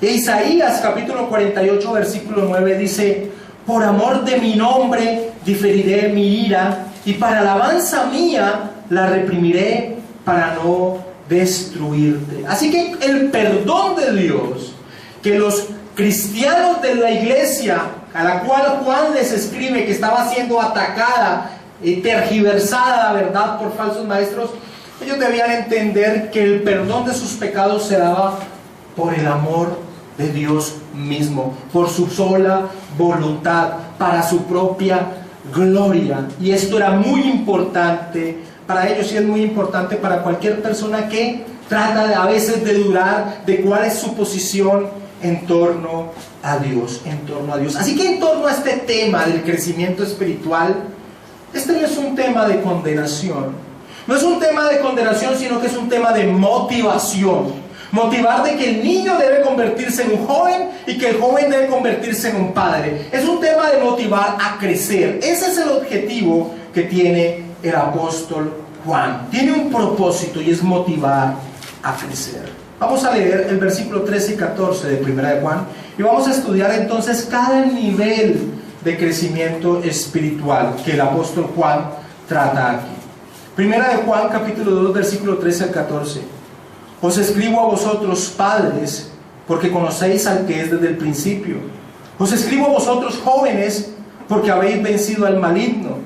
E Isaías capítulo 48, versículo 9 dice: por amor de mi nombre diferiré mi ira, y para alabanza mía la reprimiré, para no destruirte. Así que el perdón de Dios, que los cristianos de la iglesia, a la cual Juan les escribe que estaba siendo atacada y tergiversada, ¿verdad?, por falsos maestros, ellos debían entender que el perdón de sus pecados se daba por el amor de Dios mismo, por su sola voluntad, para su propia gloria. Y esto era muy importante para ellos, y es muy importante para cualquier persona que trata a veces de dudar de cuál es su posición en torno a Dios, Así que en torno a este tema del crecimiento espiritual, este no es un tema de condenación. No es un tema de condenación, sino que es un tema de motivación. Motivar de que el niño debe convertirse en un joven y que el joven debe convertirse en un padre. Es un tema de motivar a crecer. Ese es el objetivo que tiene el apóstol Juan. Tiene un propósito, y es motivar a crecer. Vamos a leer el versículo 13 y 14 de Primera de Juan, y vamos a estudiar entonces cada nivel de crecimiento espiritual que el apóstol Juan trata aquí. Primera de Juan capítulo 2, versículo 13 al 14. Os escribo a vosotros, padres, porque conocéis al que es desde el principio. Os escribo a vosotros, jóvenes, porque habéis vencido al maligno.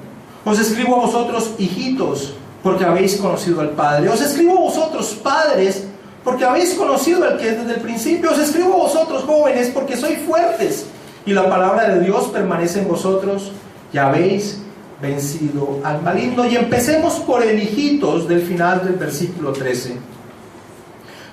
Os escribo a vosotros, hijitos, porque habéis conocido al Padre. Os escribo a vosotros, padres, porque habéis conocido al que es desde el principio. Os escribo a vosotros, jóvenes, porque sois fuertes, y la palabra de Dios permanece en vosotros, y habéis vencido al maligno. Y empecemos por el hijitos del final del versículo 13.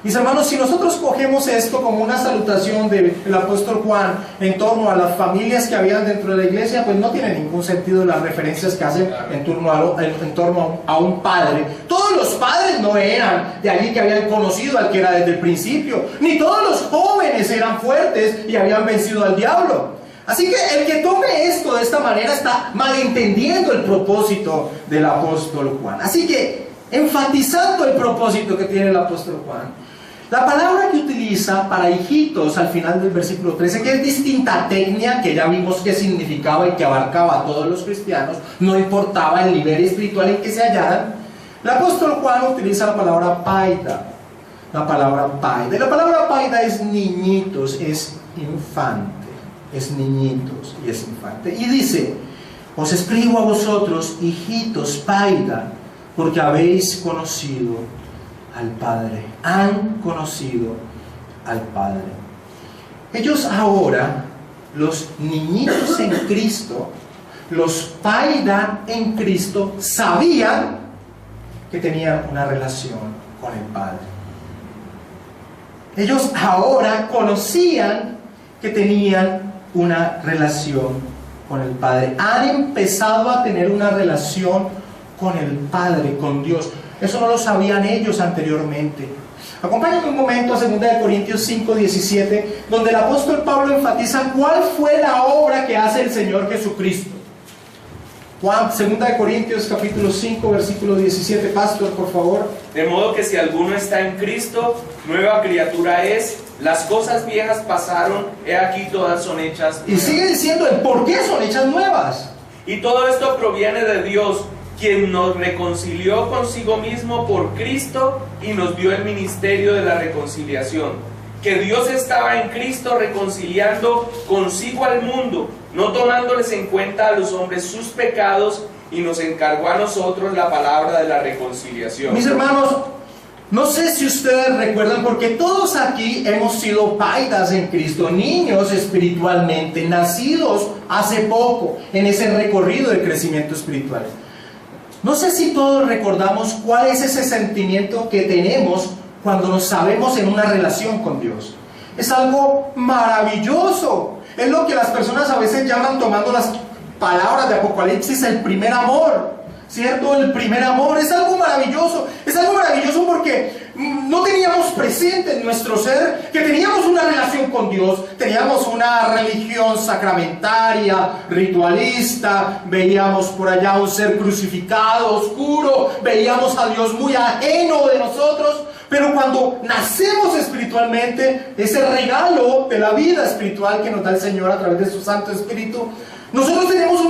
Mis hermanos, si nosotros cogemos esto como una salutación del apóstol Juan en torno a las familias que habían dentro de la iglesia, pues no tiene ningún sentido las referencias que hacen en torno a un padre. Todos los padres no eran de allí que habían conocido al que era desde el principio, ni todos los jóvenes eran fuertes y habían vencido al diablo. Así que el que tome esto de esta manera está malentendiendo el propósito del apóstol Juan. Así que, enfatizando el propósito que tiene el apóstol Juan, la palabra que utiliza para hijitos al final del versículo 13, que es distinta técnica, que ya vimos qué significaba y que abarcaba a todos los cristianos, no importaba el nivel espiritual en que se hallaran, el apóstol Juan utiliza la palabra paida. La palabra paida. Y la palabra paida es niñitos, es infante. Es niñitos y es infante. Y dice: os escribo a vosotros, hijitos, paida, porque habéis conocido al Padre. Han conocido al Padre. Ellos ahora, los niñitos en Cristo, los paida en Cristo, sabían que tenían una relación con el Padre. Ellos ahora conocían que tenían una relación con el Padre. Han empezado a tener una relación con el Padre, con Dios. Eso no lo sabían ellos anteriormente. Acompáñenme un momento a 2 Corintios 5, 17, donde el apóstol Pablo enfatiza cuál fue la obra que hace el Señor Jesucristo. Juan, 2 Corintios capítulo 5, versículo 17, pastor, por favor. De modo que si alguno está en Cristo, nueva criatura es, las cosas viejas pasaron, he aquí todas son hechas nuevas. Y sigue diciendo el por qué son hechas nuevas. Y todo esto proviene de Dios, quien nos reconcilió consigo mismo por Cristo y nos dio el ministerio de la reconciliación. Que Dios estaba en Cristo reconciliando consigo al mundo, no tomándoles en cuenta a los hombres sus pecados, y nos encargó a nosotros la palabra de la reconciliación. Mis hermanos, no sé si ustedes recuerdan, porque todos aquí hemos sido paidas en Cristo, niños espiritualmente, nacidos hace poco en ese recorrido de crecimiento espiritual. No sé si todos recordamos cuál es ese sentimiento que tenemos cuando nos sabemos en una relación con Dios. Es algo maravilloso. Es lo que las personas a veces llaman, tomando las palabras de Apocalipsis, el primer amor. ¿Cierto? El primer amor es algo maravilloso. Es algo maravilloso porque no teníamos presente en nuestro ser que teníamos una relación con Dios. Teníamos una religión sacramentaria, ritualista. Veíamos por allá un ser crucificado, oscuro. Veíamos a Dios muy ajeno de nosotros. Pero cuando nacemos espiritualmente, ese regalo de la vida espiritual que nos da el Señor a través de su Santo Espíritu, nosotros tenemos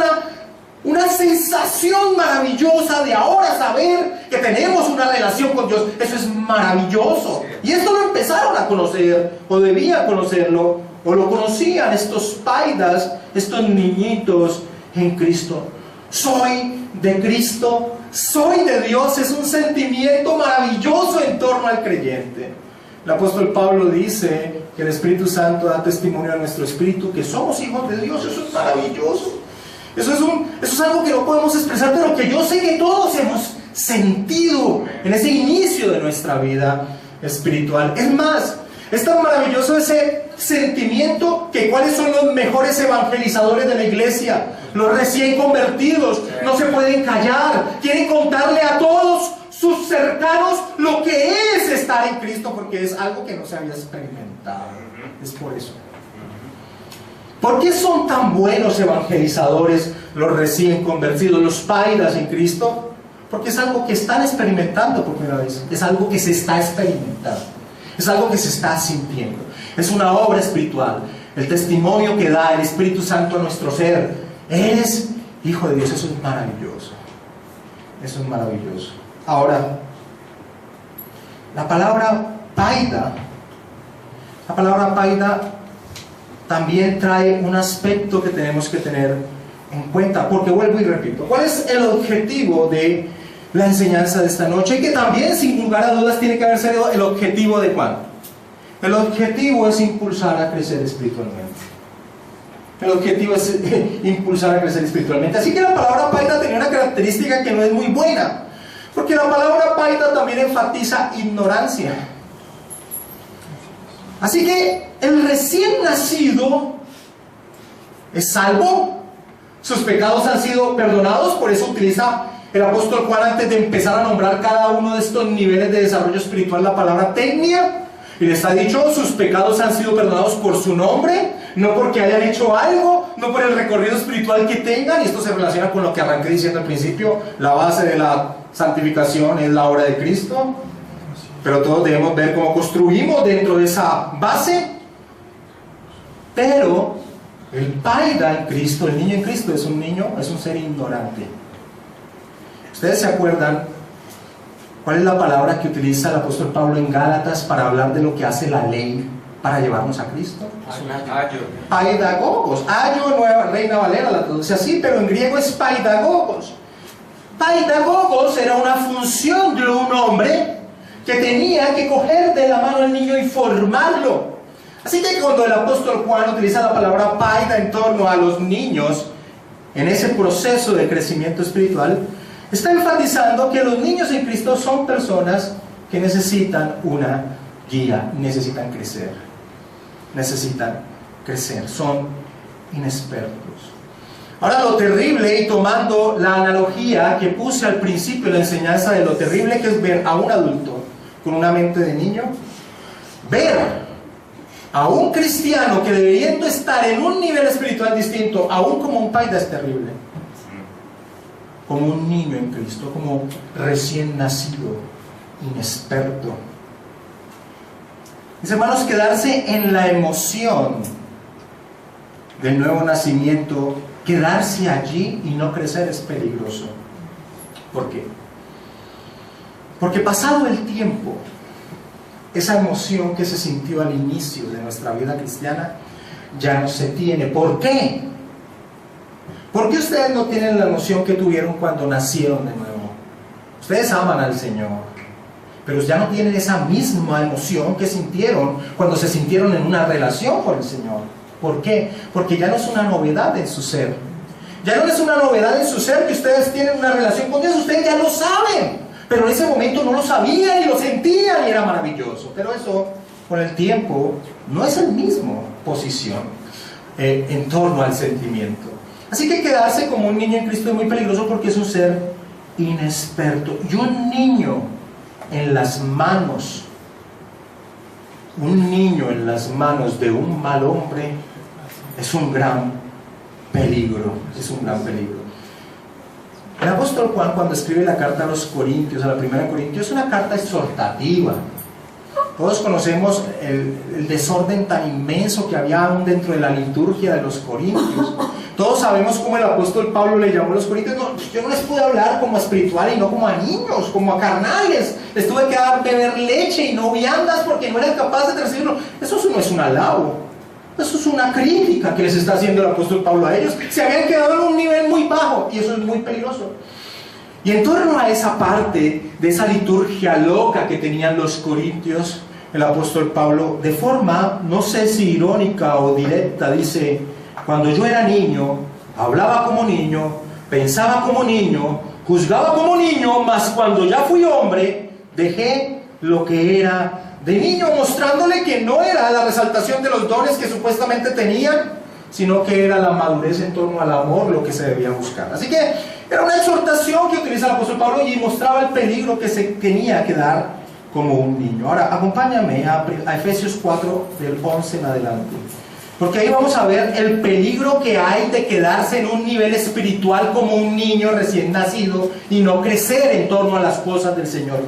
una sensación maravillosa de ahora saber que tenemos una relación con Dios. Eso es maravilloso. Y esto lo empezaron a conocer, o debían conocerlo, o lo conocían estos paidas, estos niñitos en Cristo. Soy de Cristo, soy de Dios. Es un sentimiento maravilloso en torno al creyente. El apóstol Pablo dice que el Espíritu Santo da testimonio a nuestro espíritu que somos hijos de Dios. Eso es maravilloso. Eso es algo que no podemos expresar, pero que yo sé que todos hemos sentido en ese inicio de nuestra vida espiritual. Es más, es tan maravilloso ese sentimiento que ¿cuáles son los mejores evangelizadores de la iglesia? Los recién convertidos. No se pueden callar, quieren contarle a todos sus cercanos lo que es estar en Cristo, porque es algo que no se había experimentado. Es por eso. ¿Por qué son tan buenos evangelizadores los recién convertidos, los paidas en Cristo? Porque es algo que están experimentando por primera vez. Es algo que se está experimentando. Es algo que se está sintiendo. Es una obra espiritual. El testimonio que da el Espíritu Santo a nuestro ser. Eres hijo de Dios. Eso es maravilloso. Eso es maravilloso. Ahora, la palabra paida también trae un aspecto que tenemos que tener en cuenta, porque vuelvo y repito, ¿cuál es el objetivo de la enseñanza de esta noche? Y que también, sin lugar a dudas, tiene que haber sido el objetivo de Juan. El objetivo es impulsar a crecer espiritualmente. El objetivo es impulsar a crecer espiritualmente. Así que la palabra paida tenía una característica que no es muy buena, porque la palabra paida también enfatiza ignorancia. Así que el recién nacido es salvo, sus pecados han sido perdonados. Por eso utiliza el apóstol Juan, antes de empezar a nombrar cada uno de estos niveles de desarrollo espiritual, la palabra tecnia, y les ha dicho: sus pecados han sido perdonados por su nombre, no porque hayan hecho algo, no por el recorrido espiritual que tengan. Y esto se relaciona con lo que arranqué diciendo al principio: la base de la santificación es la obra de Cristo. Pero todos debemos ver cómo construimos dentro de esa base. Pero el paida en Cristo, el niño en Cristo, es un ser ignorante. ¿Ustedes se acuerdan cuál es la palabra que utiliza el apóstol Pablo en Gálatas para hablar de lo que hace la ley para llevarnos a Cristo? Ayo. Paidagogos. Ayo, Nueva Reina Valera la traduce así, pero en griego es paidagogos. Paidagogos era una función de un hombre que tenía que coger de la mano al niño y formarlo. Así que cuando el apóstol Juan utiliza la palabra paida en torno a los niños en ese proceso de crecimiento espiritual, está enfatizando que los niños en Cristo son personas que necesitan una guía, necesitan crecer, son inexpertos. Ahora, lo terrible, y tomando la analogía que puse al principio de la enseñanza de lo terrible que es ver a un adulto con una mente de niño, ver a un cristiano que debiendo estar en un nivel espiritual distinto, aún como un paida, es terrible. como un niño en Cristo, como recién nacido, inexperto. Mis hermanos, quedarse en la emoción del nuevo nacimiento, quedarse allí y no crecer es peligroso. ¿Por qué? Porque pasado el tiempo, esa emoción que se sintió al inicio de nuestra vida cristiana ya no se tiene. ¿Por qué? ¿Por qué ustedes no tienen la emoción que tuvieron cuando nacieron de nuevo? Ustedes aman al Señor, pero ya no tienen esa misma emoción que sintieron cuando se sintieron en una relación con el Señor. ¿Por qué? Porque ya no es una novedad en su ser. Ya no es una novedad en su ser que ustedes tienen una relación con Dios. Ustedes ya lo saben, pero en ese momento no lo sabían y lo sentían y era maravilloso. Pero eso, con el tiempo, no es el mismo posición en torno al sentimiento. Así que quedarse como un niño en Cristo es muy peligroso porque es un ser inexperto. Y un niño en las manos, de un mal hombre es un gran peligro. Es un gran peligro. El apóstol Juan, cuando escribe la carta a los Corintios, a la primera Corintios, es una carta exhortativa. Todos conocemos el desorden tan inmenso que había aún dentro de la liturgia de los Corintios. Todos sabemos cómo el apóstol Pablo le llamó a los Corintios. No, yo no les pude hablar como espiritual y no como a niños, como a carnales. Les tuve que beber leche y no viandas porque no eran capaces de recibirlo. Eso no es un alabo. Eso es una crítica que les está haciendo el apóstol Pablo a ellos. Se habían quedado en un nivel muy bajo y eso es muy peligroso. Y en torno a esa parte de esa liturgia loca que tenían los corintios, el apóstol Pablo, de forma, no sé si irónica o directa, dice: cuando yo era niño, hablaba como niño, pensaba como niño, juzgaba como niño, mas cuando ya fui hombre, dejé lo que era de niño, mostrándole que no era la resaltación de los dones que supuestamente tenían, sino que era la madurez en torno al amor lo que se debía buscar. Así que era una exhortación que utiliza el apóstol Pablo y mostraba el peligro que se tenía que dar como un niño. Ahora, acompáñame a Efesios 4, del 11 en adelante, porque ahí vamos a ver el peligro que hay de quedarse en un nivel espiritual como un niño recién nacido y no crecer en torno a las cosas del Señor.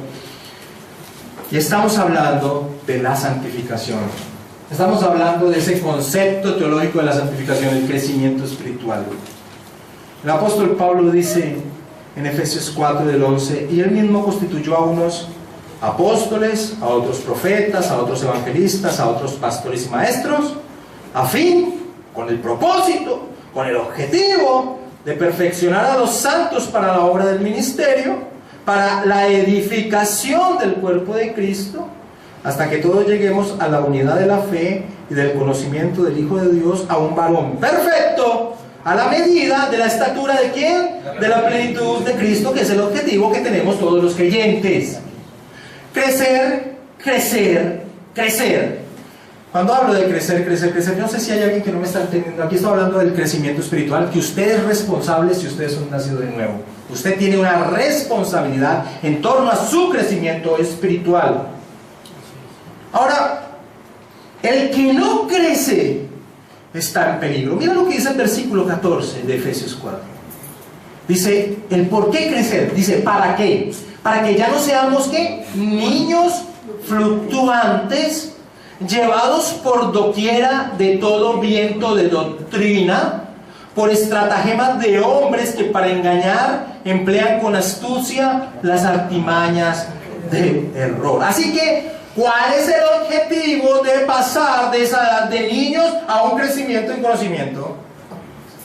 Y estamos hablando de la santificación. Estamos hablando de ese concepto teológico de la santificación, el crecimiento espiritual. El apóstol Pablo dice en Efesios 4 del 11: y él mismo constituyó a unos apóstoles, a otros profetas, a otros evangelistas, a otros pastores y maestros, a fin, con el propósito, con el objetivo de perfeccionar a los santos para la obra del ministerio, para la edificación del cuerpo de Cristo, hasta que todos lleguemos a la unidad de la fe y del conocimiento del Hijo de Dios, a un varón perfecto, a la medida de la estatura ¿de quién? De la plenitud de Cristo, que es el objetivo que tenemos todos los creyentes. Crecer, crecer, crecer. Cuando hablo de crecer, crecer, crecer, yo no sé si hay alguien que no me está entendiendo. Aquí estoy hablando del crecimiento espiritual, que usted es responsable si ustedes son nacidos de nuevo. Usted tiene una responsabilidad en torno a su crecimiento espiritual. Ahora, el que no crece está en peligro. Mira lo que dice el versículo 14 de Efesios 4. Dice, el por qué crecer. Dice, ¿para qué? Para que ya no seamos, ¿qué? Niños fluctuantes, llevados por doquiera de todo viento de doctrina, por estratagemas de hombres que para engañar emplean con astucia las artimañas del error. Así que, ¿cuál es el objetivo de pasar de esa edad de niños a un crecimiento en conocimiento?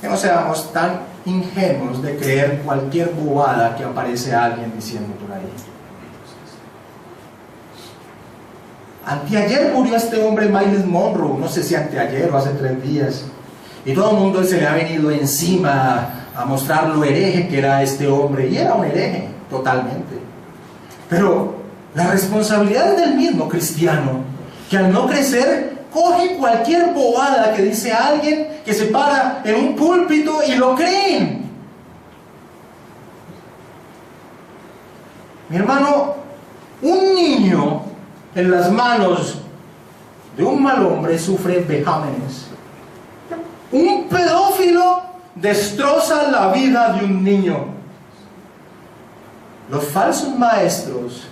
Que no seamos tan ingenuos de creer cualquier bobada que aparece alguien diciendo por ahí. Anteayer murió este hombre Myles Monroe, no sé si anteayer o hace 3 días, y todo el mundo se le ha venido encima a mostrar lo hereje que era este hombre, y era un hereje totalmente. Pero la responsabilidad es del mismo cristiano, que al no crecer coge cualquier bobada que dice alguien, que se para en un púlpito y lo creen. Mi hermano, un niño en las manos de un mal hombre sufre vejámenes. Un pedófilo destroza la vida de un niño. Los falsos maestros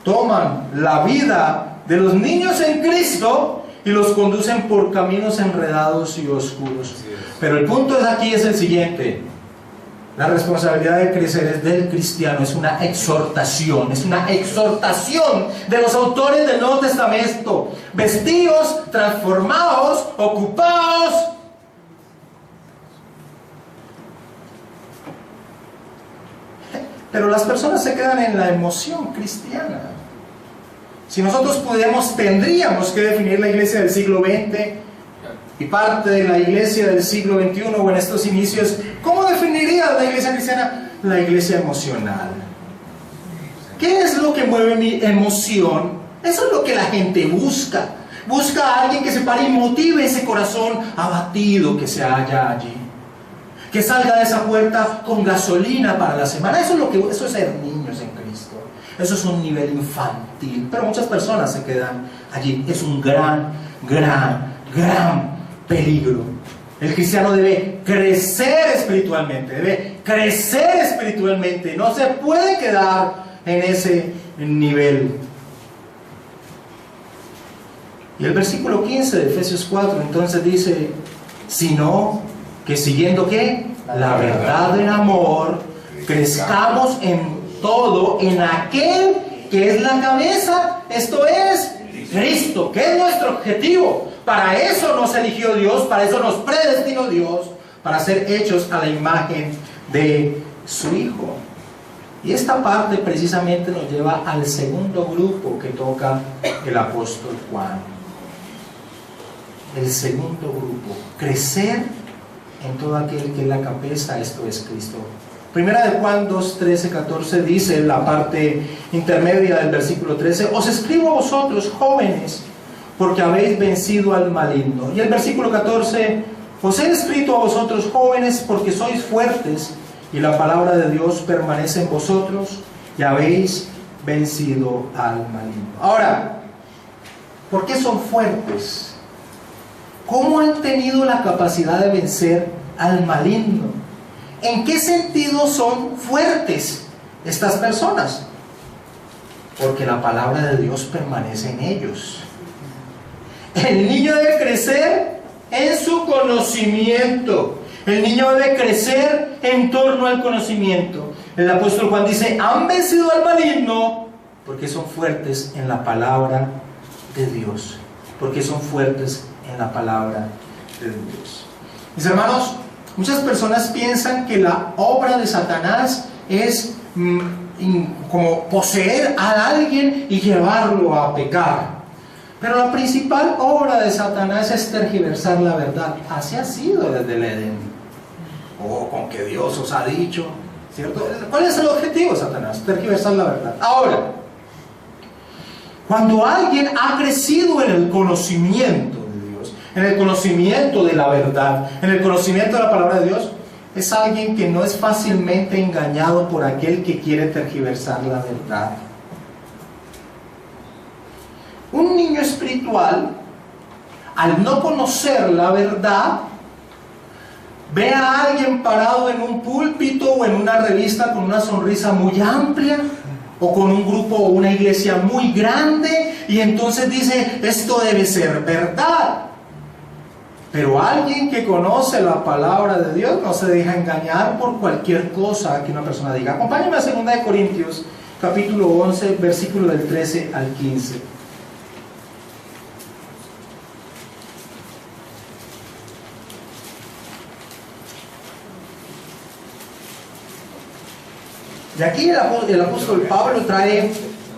toman la vida de los niños en Cristo y los conducen por caminos enredados y oscuros. Pero el punto aquí es el siguiente: la responsabilidad de crecer es del cristiano, es una exhortación de los autores del Nuevo Testamento, vestidos, transformados, ocupados. Pero las personas se quedan en la emoción cristiana. Si nosotros tendríamos que definir la iglesia del siglo XX y parte de la iglesia del siglo XXI o en estos inicios, ¿cómo definiría la iglesia cristiana? La iglesia emocional. ¿Qué es lo que mueve mi emoción? Eso es lo que la gente busca. Busca a alguien que se pare y motive ese corazón abatido que se halla allí, que salga de esa puerta con gasolina para la semana. Eso es ser niños en Cristo. Eso es un nivel infantil. Pero muchas personas se quedan allí. Es un gran peligro. El cristiano debe crecer espiritualmente. No se puede quedar en ese nivel. Y el versículo 15 de Efesios 4 entonces dice: sino que siguiendo ¿qué? La verdad en amor, crezcamos en todo en aquel que es la cabeza, esto es Cristo, que es nuestro objetivo. Para eso nos eligió Dios, para eso nos predestinó Dios, para ser hechos a la imagen de su Hijo. Y esta parte precisamente nos lleva al segundo grupo que toca el apóstol Juan. El segundo grupo: crecer en todo aquel que es la cabeza, esto es Cristo. Primera de Juan 2, 13, 14 dice, en la parte intermedia del versículo 13: os escribo a vosotros jóvenes, porque habéis vencido al maligno. Y el versículo 14: os he escrito a vosotros jóvenes, porque sois fuertes, y la palabra de Dios permanece en vosotros, y habéis vencido al maligno. Ahora, ¿por qué son fuertes? ¿Cómo han tenido la capacidad de vencer al maligno? ¿En qué sentido son fuertes estas personas? Porque la palabra de Dios permanece en ellos. El niño debe crecer en su conocimiento. El niño debe crecer en torno al conocimiento. El apóstol Juan dice: han vencido al maligno porque son fuertes en la palabra de Dios. Porque son fuertes en la palabra de Dios. Mis hermanos, muchas personas piensan que la obra de Satanás es como poseer a alguien y llevarlo a pecar. Pero la principal obra de Satanás es tergiversar la verdad. Así ha sido desde el Edén. Con que Dios os ha dicho, ¿cierto? ¿Cuál es el objetivo de Satanás? Tergiversar la verdad. Ahora, cuando alguien ha crecido en el conocimiento de Dios, en el conocimiento de la verdad, en el conocimiento de la palabra de Dios, es alguien que no es fácilmente engañado por aquel que quiere tergiversar la verdad. Un niño espiritual, al no conocer la verdad, ve a alguien parado en un púlpito o en una revista con una sonrisa muy amplia, o con un grupo o una iglesia muy grande, y entonces dice: esto debe ser verdad. Pero alguien que conoce la palabra de Dios no se deja engañar por cualquier cosa que una persona diga. Acompáñenme a 2 Corintios, capítulo 11, versículo del 13 al 15. Y aquí el apóstol Pablo trae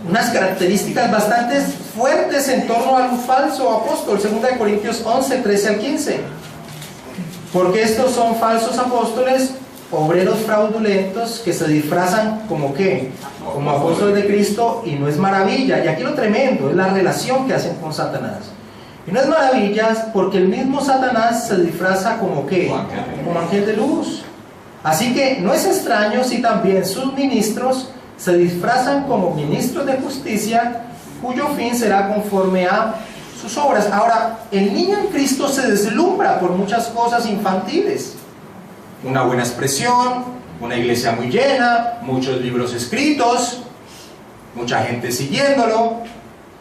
unas características bastante fuertes en torno a un falso apóstol. 2 Corintios 11, 13 al 15. Porque estos son falsos apóstoles, obreros fraudulentos, que se disfrazan como ¿qué? Como apóstoles de Cristo, y no es maravilla. Y aquí lo tremendo es la relación que hacen con Satanás. Y no es maravilla porque el mismo Satanás se disfraza como ¿qué? Como ángel de luz. Así que no es extraño si también sus ministros se disfrazan como ministros de justicia, cuyo fin será conforme a sus obras. Ahora, el niño en Cristo se deslumbra por muchas cosas infantiles. una buena expresión, una iglesia muy llena, muchos libros escritos, mucha gente siguiéndolo,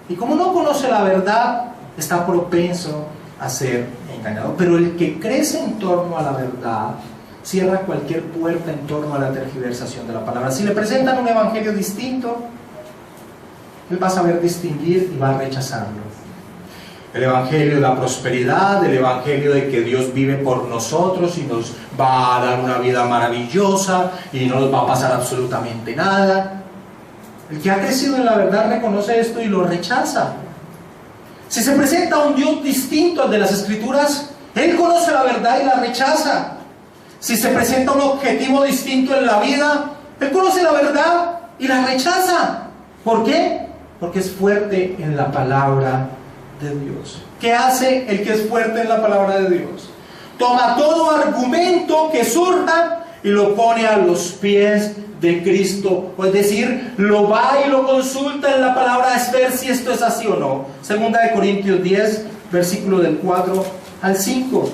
y como no conoce la verdad, está propenso a ser engañado. Pero el que crece en torno a la verdad cierra cualquier puerta en torno a la tergiversación de la palabra. Si le presentan un evangelio distinto, él va a saber distinguir y va a rechazarlo. El evangelio de la prosperidad, el evangelio de que Dios vive por nosotros y nos va a dar una vida maravillosa y no nos va a pasar absolutamente nada. El que ha crecido en la verdad reconoce esto y lo rechaza. Si se presenta un Dios distinto al de las Escrituras, él conoce la verdad y la rechaza. Si se presenta un objetivo distinto en la vida, él conoce la verdad y la rechaza. ¿Por qué? Porque es fuerte en la palabra de Dios. ¿Qué hace el que es fuerte en la palabra de Dios? Toma todo argumento que surja y lo pone a los pies de Cristo, es decir, lo va y lo consulta en la palabra, es ver si esto es así o no. Segunda de Corintios 10, versículo del 4 al 5.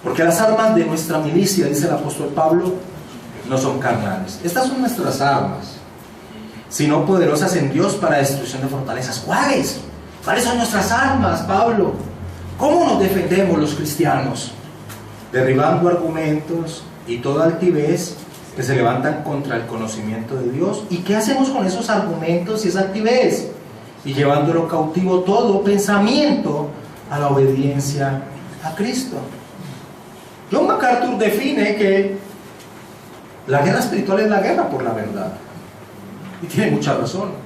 Porque las armas de nuestra milicia, dice el apóstol Pablo, no son carnales. Estas son nuestras armas, sino poderosas en Dios para destrucción de fortalezas. ¿Cuáles? ¿Cuáles son nuestras armas, Pablo? ¿Cómo nos defendemos los cristianos? Derribando argumentos y toda altivez que se levantan contra el conocimiento de Dios. ¿Y qué hacemos con esos argumentos y esa altivez? Y llevándolo cautivo todo pensamiento a la obediencia a Cristo. John MacArthur define que la guerra espiritual es la guerra por la verdad. Y tiene mucha razón.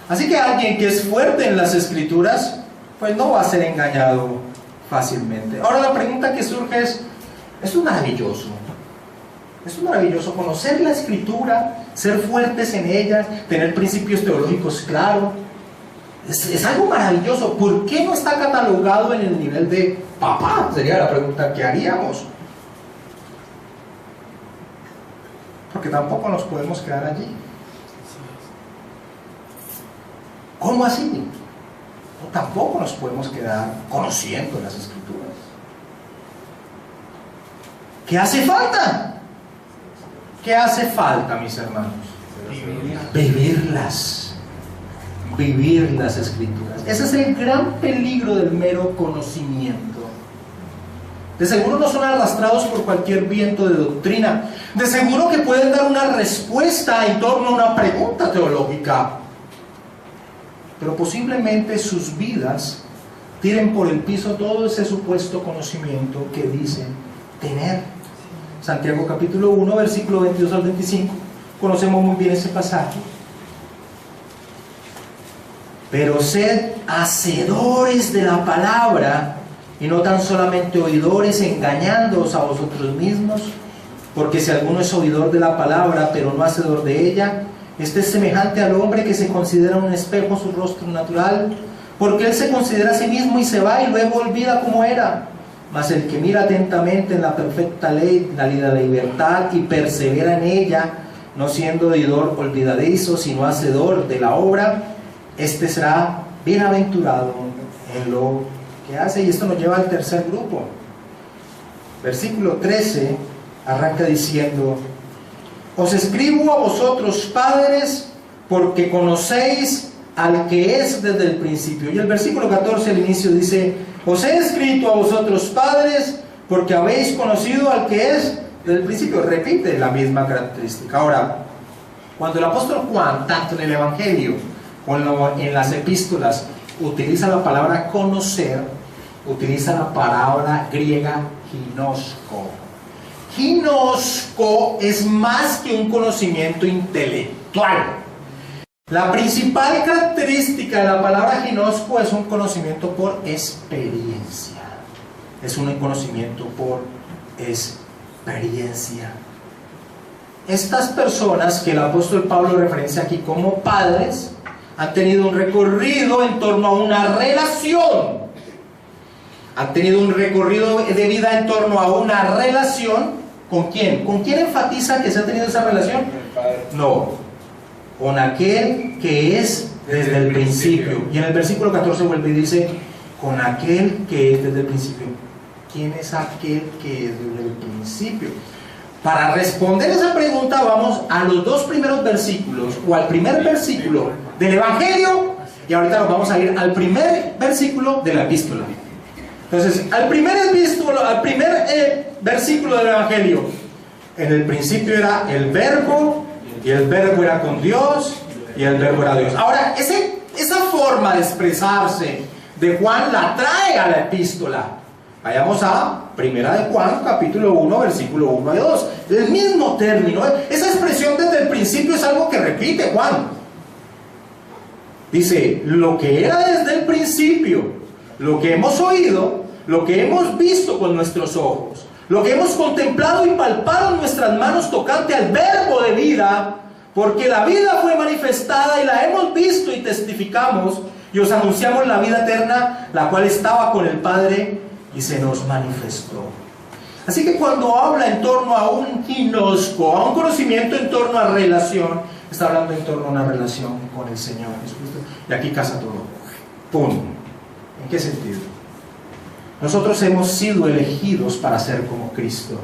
Así que alguien que es fuerte en las Escrituras, pues no va a ser engañado fácilmente. Ahora la pregunta que surge es maravilloso. Es maravilloso conocer la Escritura, ser fuertes en ella, tener principios teológicos claros. Es algo maravilloso. ¿Por qué no está catalogado en el nivel de papá? Sería la pregunta que haríamos. Porque tampoco nos podemos quedar allí. ¿Cómo así? No, tampoco nos podemos quedar conociendo las Escrituras. ¿Qué hace falta? ¿Qué hace falta, mis hermanos? Vivirlas. Vivir las Escrituras. Ese es el gran peligro del mero conocimiento. De seguro no son arrastrados por cualquier viento de doctrina. De seguro que pueden dar una respuesta en torno a una pregunta teológica. Pero posiblemente sus vidas tiren por el piso todo ese supuesto conocimiento que dicen tener. Santiago capítulo 1, versículo 22 al 25. Conocemos muy bien ese pasaje. Pero sed hacedores de la palabra y no tan solamente oidores, engañándoos a vosotros mismos, porque si alguno es oidor de la palabra pero no hacedor de ella, este es semejante al hombre que se considera un espejo su rostro natural, porque él se considera a sí mismo y se va y luego olvida cómo era. Mas el que mira atentamente en la perfecta ley, la ley de la libertad, y persevera en ella, no siendo oidor olvidadizo, sino hacedor de la obra, este será bienaventurado en lo que hace. Y esto nos lleva al tercer grupo. Versículo 13 arranca diciendo: os escribo a vosotros, padres, porque conocéis al que es desde el principio. Y el versículo 14 al inicio dice: os he escrito a vosotros, padres, porque habéis conocido al que es desde el principio. Repite la misma característica. Ahora, cuando el apóstol Juan, tanto en el Evangelio como en las epístolas, utiliza la palabra conocer, utiliza la palabra griega ginosko. Ginosko es más que un conocimiento intelectual. La principal característica de la palabra ginosko es un conocimiento por experiencia. Es un conocimiento por experiencia. Estas personas que el apóstol Pablo referencia aquí como padres han tenido un recorrido en torno a una relación. Han tenido un recorrido de vida en torno a una relación. ¿Con quién? ¿Con quién enfatiza que se ha tenido esa relación? No, con aquel que es desde el principio. Y en el versículo 14 vuelve y dice, con aquel que es desde el principio. ¿Quién es aquel que es desde el principio? Para responder esa pregunta vamos a los dos primeros versículos, o al primer versículo del Evangelio, y ahorita nos vamos a ir al primer versículo de la epístola. Entonces, al primer versículo del Evangelio, en el principio era el Verbo, y el Verbo era con Dios, y el Verbo era Dios. Ahora, esa forma de expresarse de Juan la trae a la epístola. Vayamos a Primera de Juan, capítulo 1, versículo 1 y 2. El mismo término, esa expresión desde el principio es algo que repite Juan. Dice, lo que era desde el principio, lo que hemos oído, lo que hemos visto con nuestros ojos, lo que hemos contemplado y palpado en nuestras manos tocante al Verbo de vida, porque la vida fue manifestada y la hemos visto y testificamos, y os anunciamos la vida eterna, la cual estaba con el Padre y se nos manifestó. Así que cuando habla en torno a un ginosco, a un conocimiento en torno a relación, está hablando en torno a una relación con el Señor Jesucristo. Y aquí casa todo. ¡Pum! ¿En qué sentido? Nosotros hemos sido elegidos para ser como Cristo.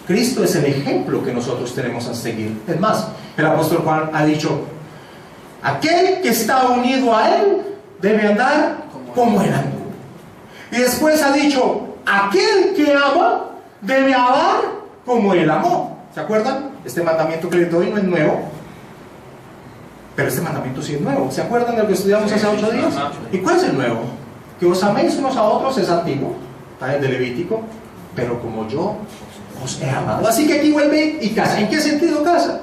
Cristo es el ejemplo que nosotros tenemos a seguir. Es más, el apóstol Juan ha dicho, aquel que está unido a Él debe andar como Él andó. Y después ha dicho, aquel que ama debe amar como Él amó. ¿Se acuerdan? Este mandamiento que les doy no es nuevo, pero este mandamiento sí es nuevo. ¿Se acuerdan de lo que estudiamos hace 8 días? ¿Y cuál es el nuevo? Que os améis unos a otros es antiguo, está desde Levítico, pero como yo os he amado. Así que aquí vuelve y casa. ¿En qué sentido casa?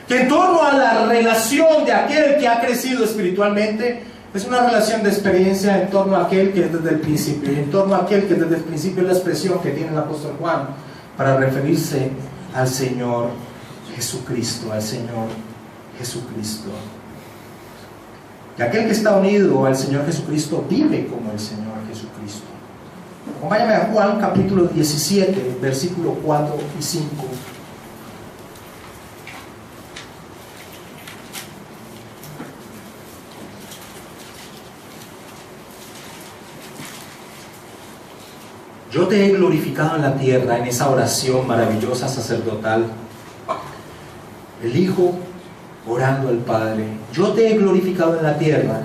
Que en torno a la relación de aquel que ha crecido espiritualmente, es una relación de experiencia en torno a aquel que es desde el principio, y en torno a aquel que desde el principio es la expresión que tiene el apóstol Juan para referirse al Señor Jesucristo, al Señor Jesucristo. Y aquel que está unido al Señor Jesucristo vive como el Señor Jesucristo. Acompáñame a Juan capítulo 17, versículo 4 y 5. Yo te he glorificado en la tierra, en esa oración maravillosa sacerdotal. El Hijo orando al Padre. Yo te he glorificado en la tierra.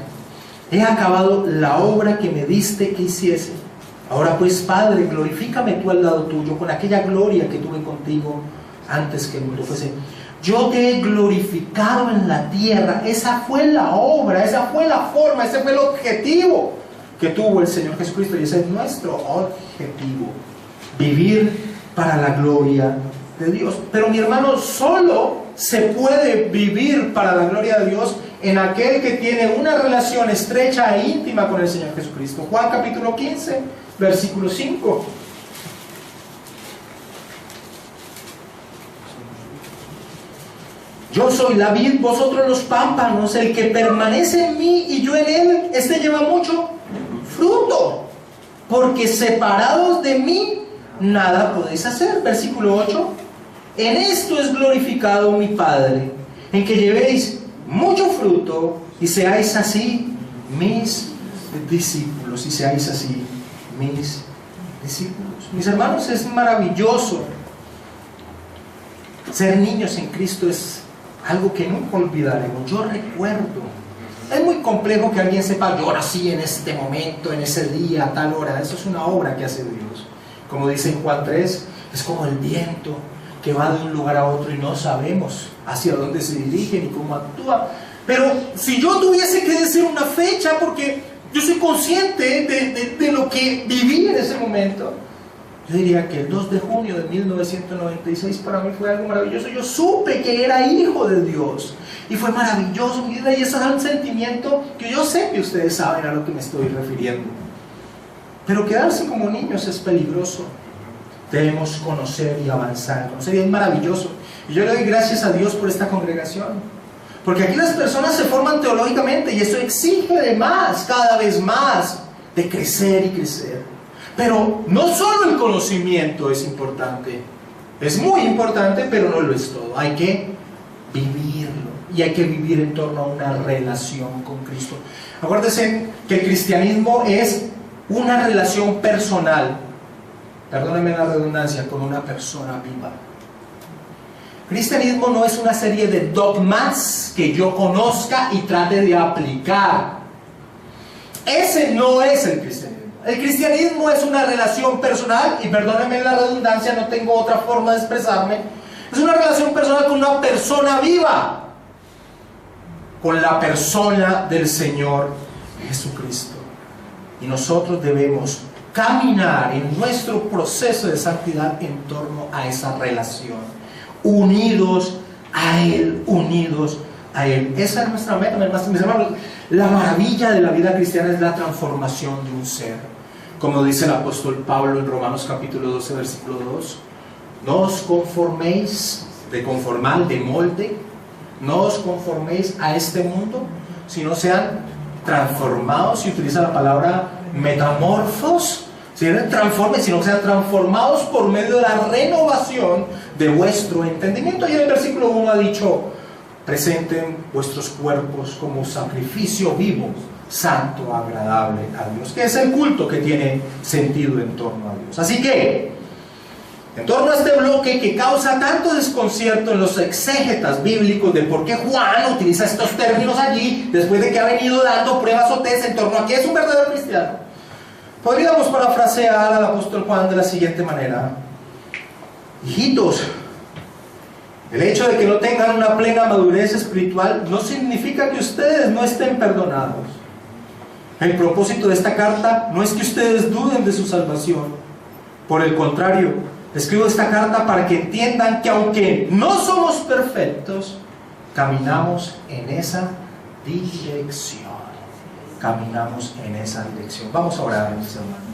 He acabado la obra que me diste que hiciese. Ahora pues, Padre, glorifícame tú al lado tuyo con aquella gloria que tuve contigo antes que el mundo fuese. Yo te he glorificado en la tierra. Esa fue la obra, esa fue la forma, ese fue el objetivo que tuvo el Señor Jesucristo, y ese es nuestro objetivo, vivir para la gloria de Dios. Pero mi hermano, solo se puede vivir para la gloria de Dios en aquel que tiene una relación estrecha e íntima con el Señor Jesucristo. Juan capítulo 15, versículo 5. Yo soy la vid, vosotros los pámpanos. El que permanece en mí y yo en él, este lleva mucho fruto, porque separados de mí nada podéis hacer. Versículo 8. En esto es glorificado mi Padre, en que llevéis mucho fruto y seáis así mis discípulos. Y seáis así mis discípulos. Mis hermanos, es maravilloso. Ser niños en Cristo es algo que nunca olvidaremos. Yo recuerdo, es muy complejo que alguien sepa, yo nací en este momento, en ese día, a tal hora. Eso es una obra que hace Dios. Como dice en Juan 3, es como el viento que va de un lugar a otro y no sabemos hacia dónde se dirige ni cómo actúa. Pero si yo tuviese que decir una fecha, porque yo soy consciente de lo que viví en ese momento, yo diría que el 2 de junio de 1996 para mí fue algo maravilloso. Yo supe que era hijo de Dios y fue maravilloso mi vida, y ese es un sentimiento que yo sé que ustedes saben a lo que me estoy refiriendo. Pero quedarse como niños es peligroso. Debemos conocer y avanzar. Conocer, y es maravilloso. Y yo le doy gracias a Dios por esta congregación, porque aquí las personas se forman teológicamente, y eso exige de más, cada vez más, de crecer y crecer. Pero no solo el conocimiento es importante, es muy importante, pero no lo es todo. Hay que vivirlo. Y hay que vivir en torno a una relación con Cristo. Acuérdense que el cristianismo es una relación personal, perdónenme la redundancia, con una persona viva. Cristianismo no es una serie de dogmas que yo conozca y trate de aplicar. Ese no es el cristianismo. El cristianismo es una relación personal, y perdónenme la redundancia, no tengo otra forma de expresarme. Es una relación personal con una persona viva, con la persona del Señor Jesucristo. Y nosotros debemos caminar en nuestro proceso de santidad en torno a esa relación, unidos a Él, unidos a Él. Esa es nuestra meta, mis hermanos. La maravilla de la vida cristiana es la transformación de un ser. Como dice el apóstol Pablo en Romanos capítulo 12, versículo 2. No os conforméis, de conformar, de molde, no os conforméis a este mundo, sino sean transformados, y utiliza la palabra metamorfos, sino que sean transformados por medio de la renovación de vuestro entendimiento. Y en el versículo 1 ha dicho: presenten vuestros cuerpos como sacrificio vivo, santo, agradable a Dios, que es el culto que tiene sentido en torno a Dios. Así que, en torno a este bloque que causa tanto desconcierto en los exégetas bíblicos de por qué Juan utiliza estos términos allí, después de que ha venido dando pruebas o test en torno a qué es un verdadero cristiano, podríamos parafrasear al apóstol Juan de la siguiente manera: hijitos, el hecho de que no tengan una plena madurez espiritual no significa que ustedes no estén perdonados. El propósito de esta carta no es que ustedes duden de su salvación. Por el contrario, escribo esta carta para que entiendan que aunque no somos perfectos, caminamos en esa dirección. Caminamos en esa dirección. Vamos a orar, mis hermanos.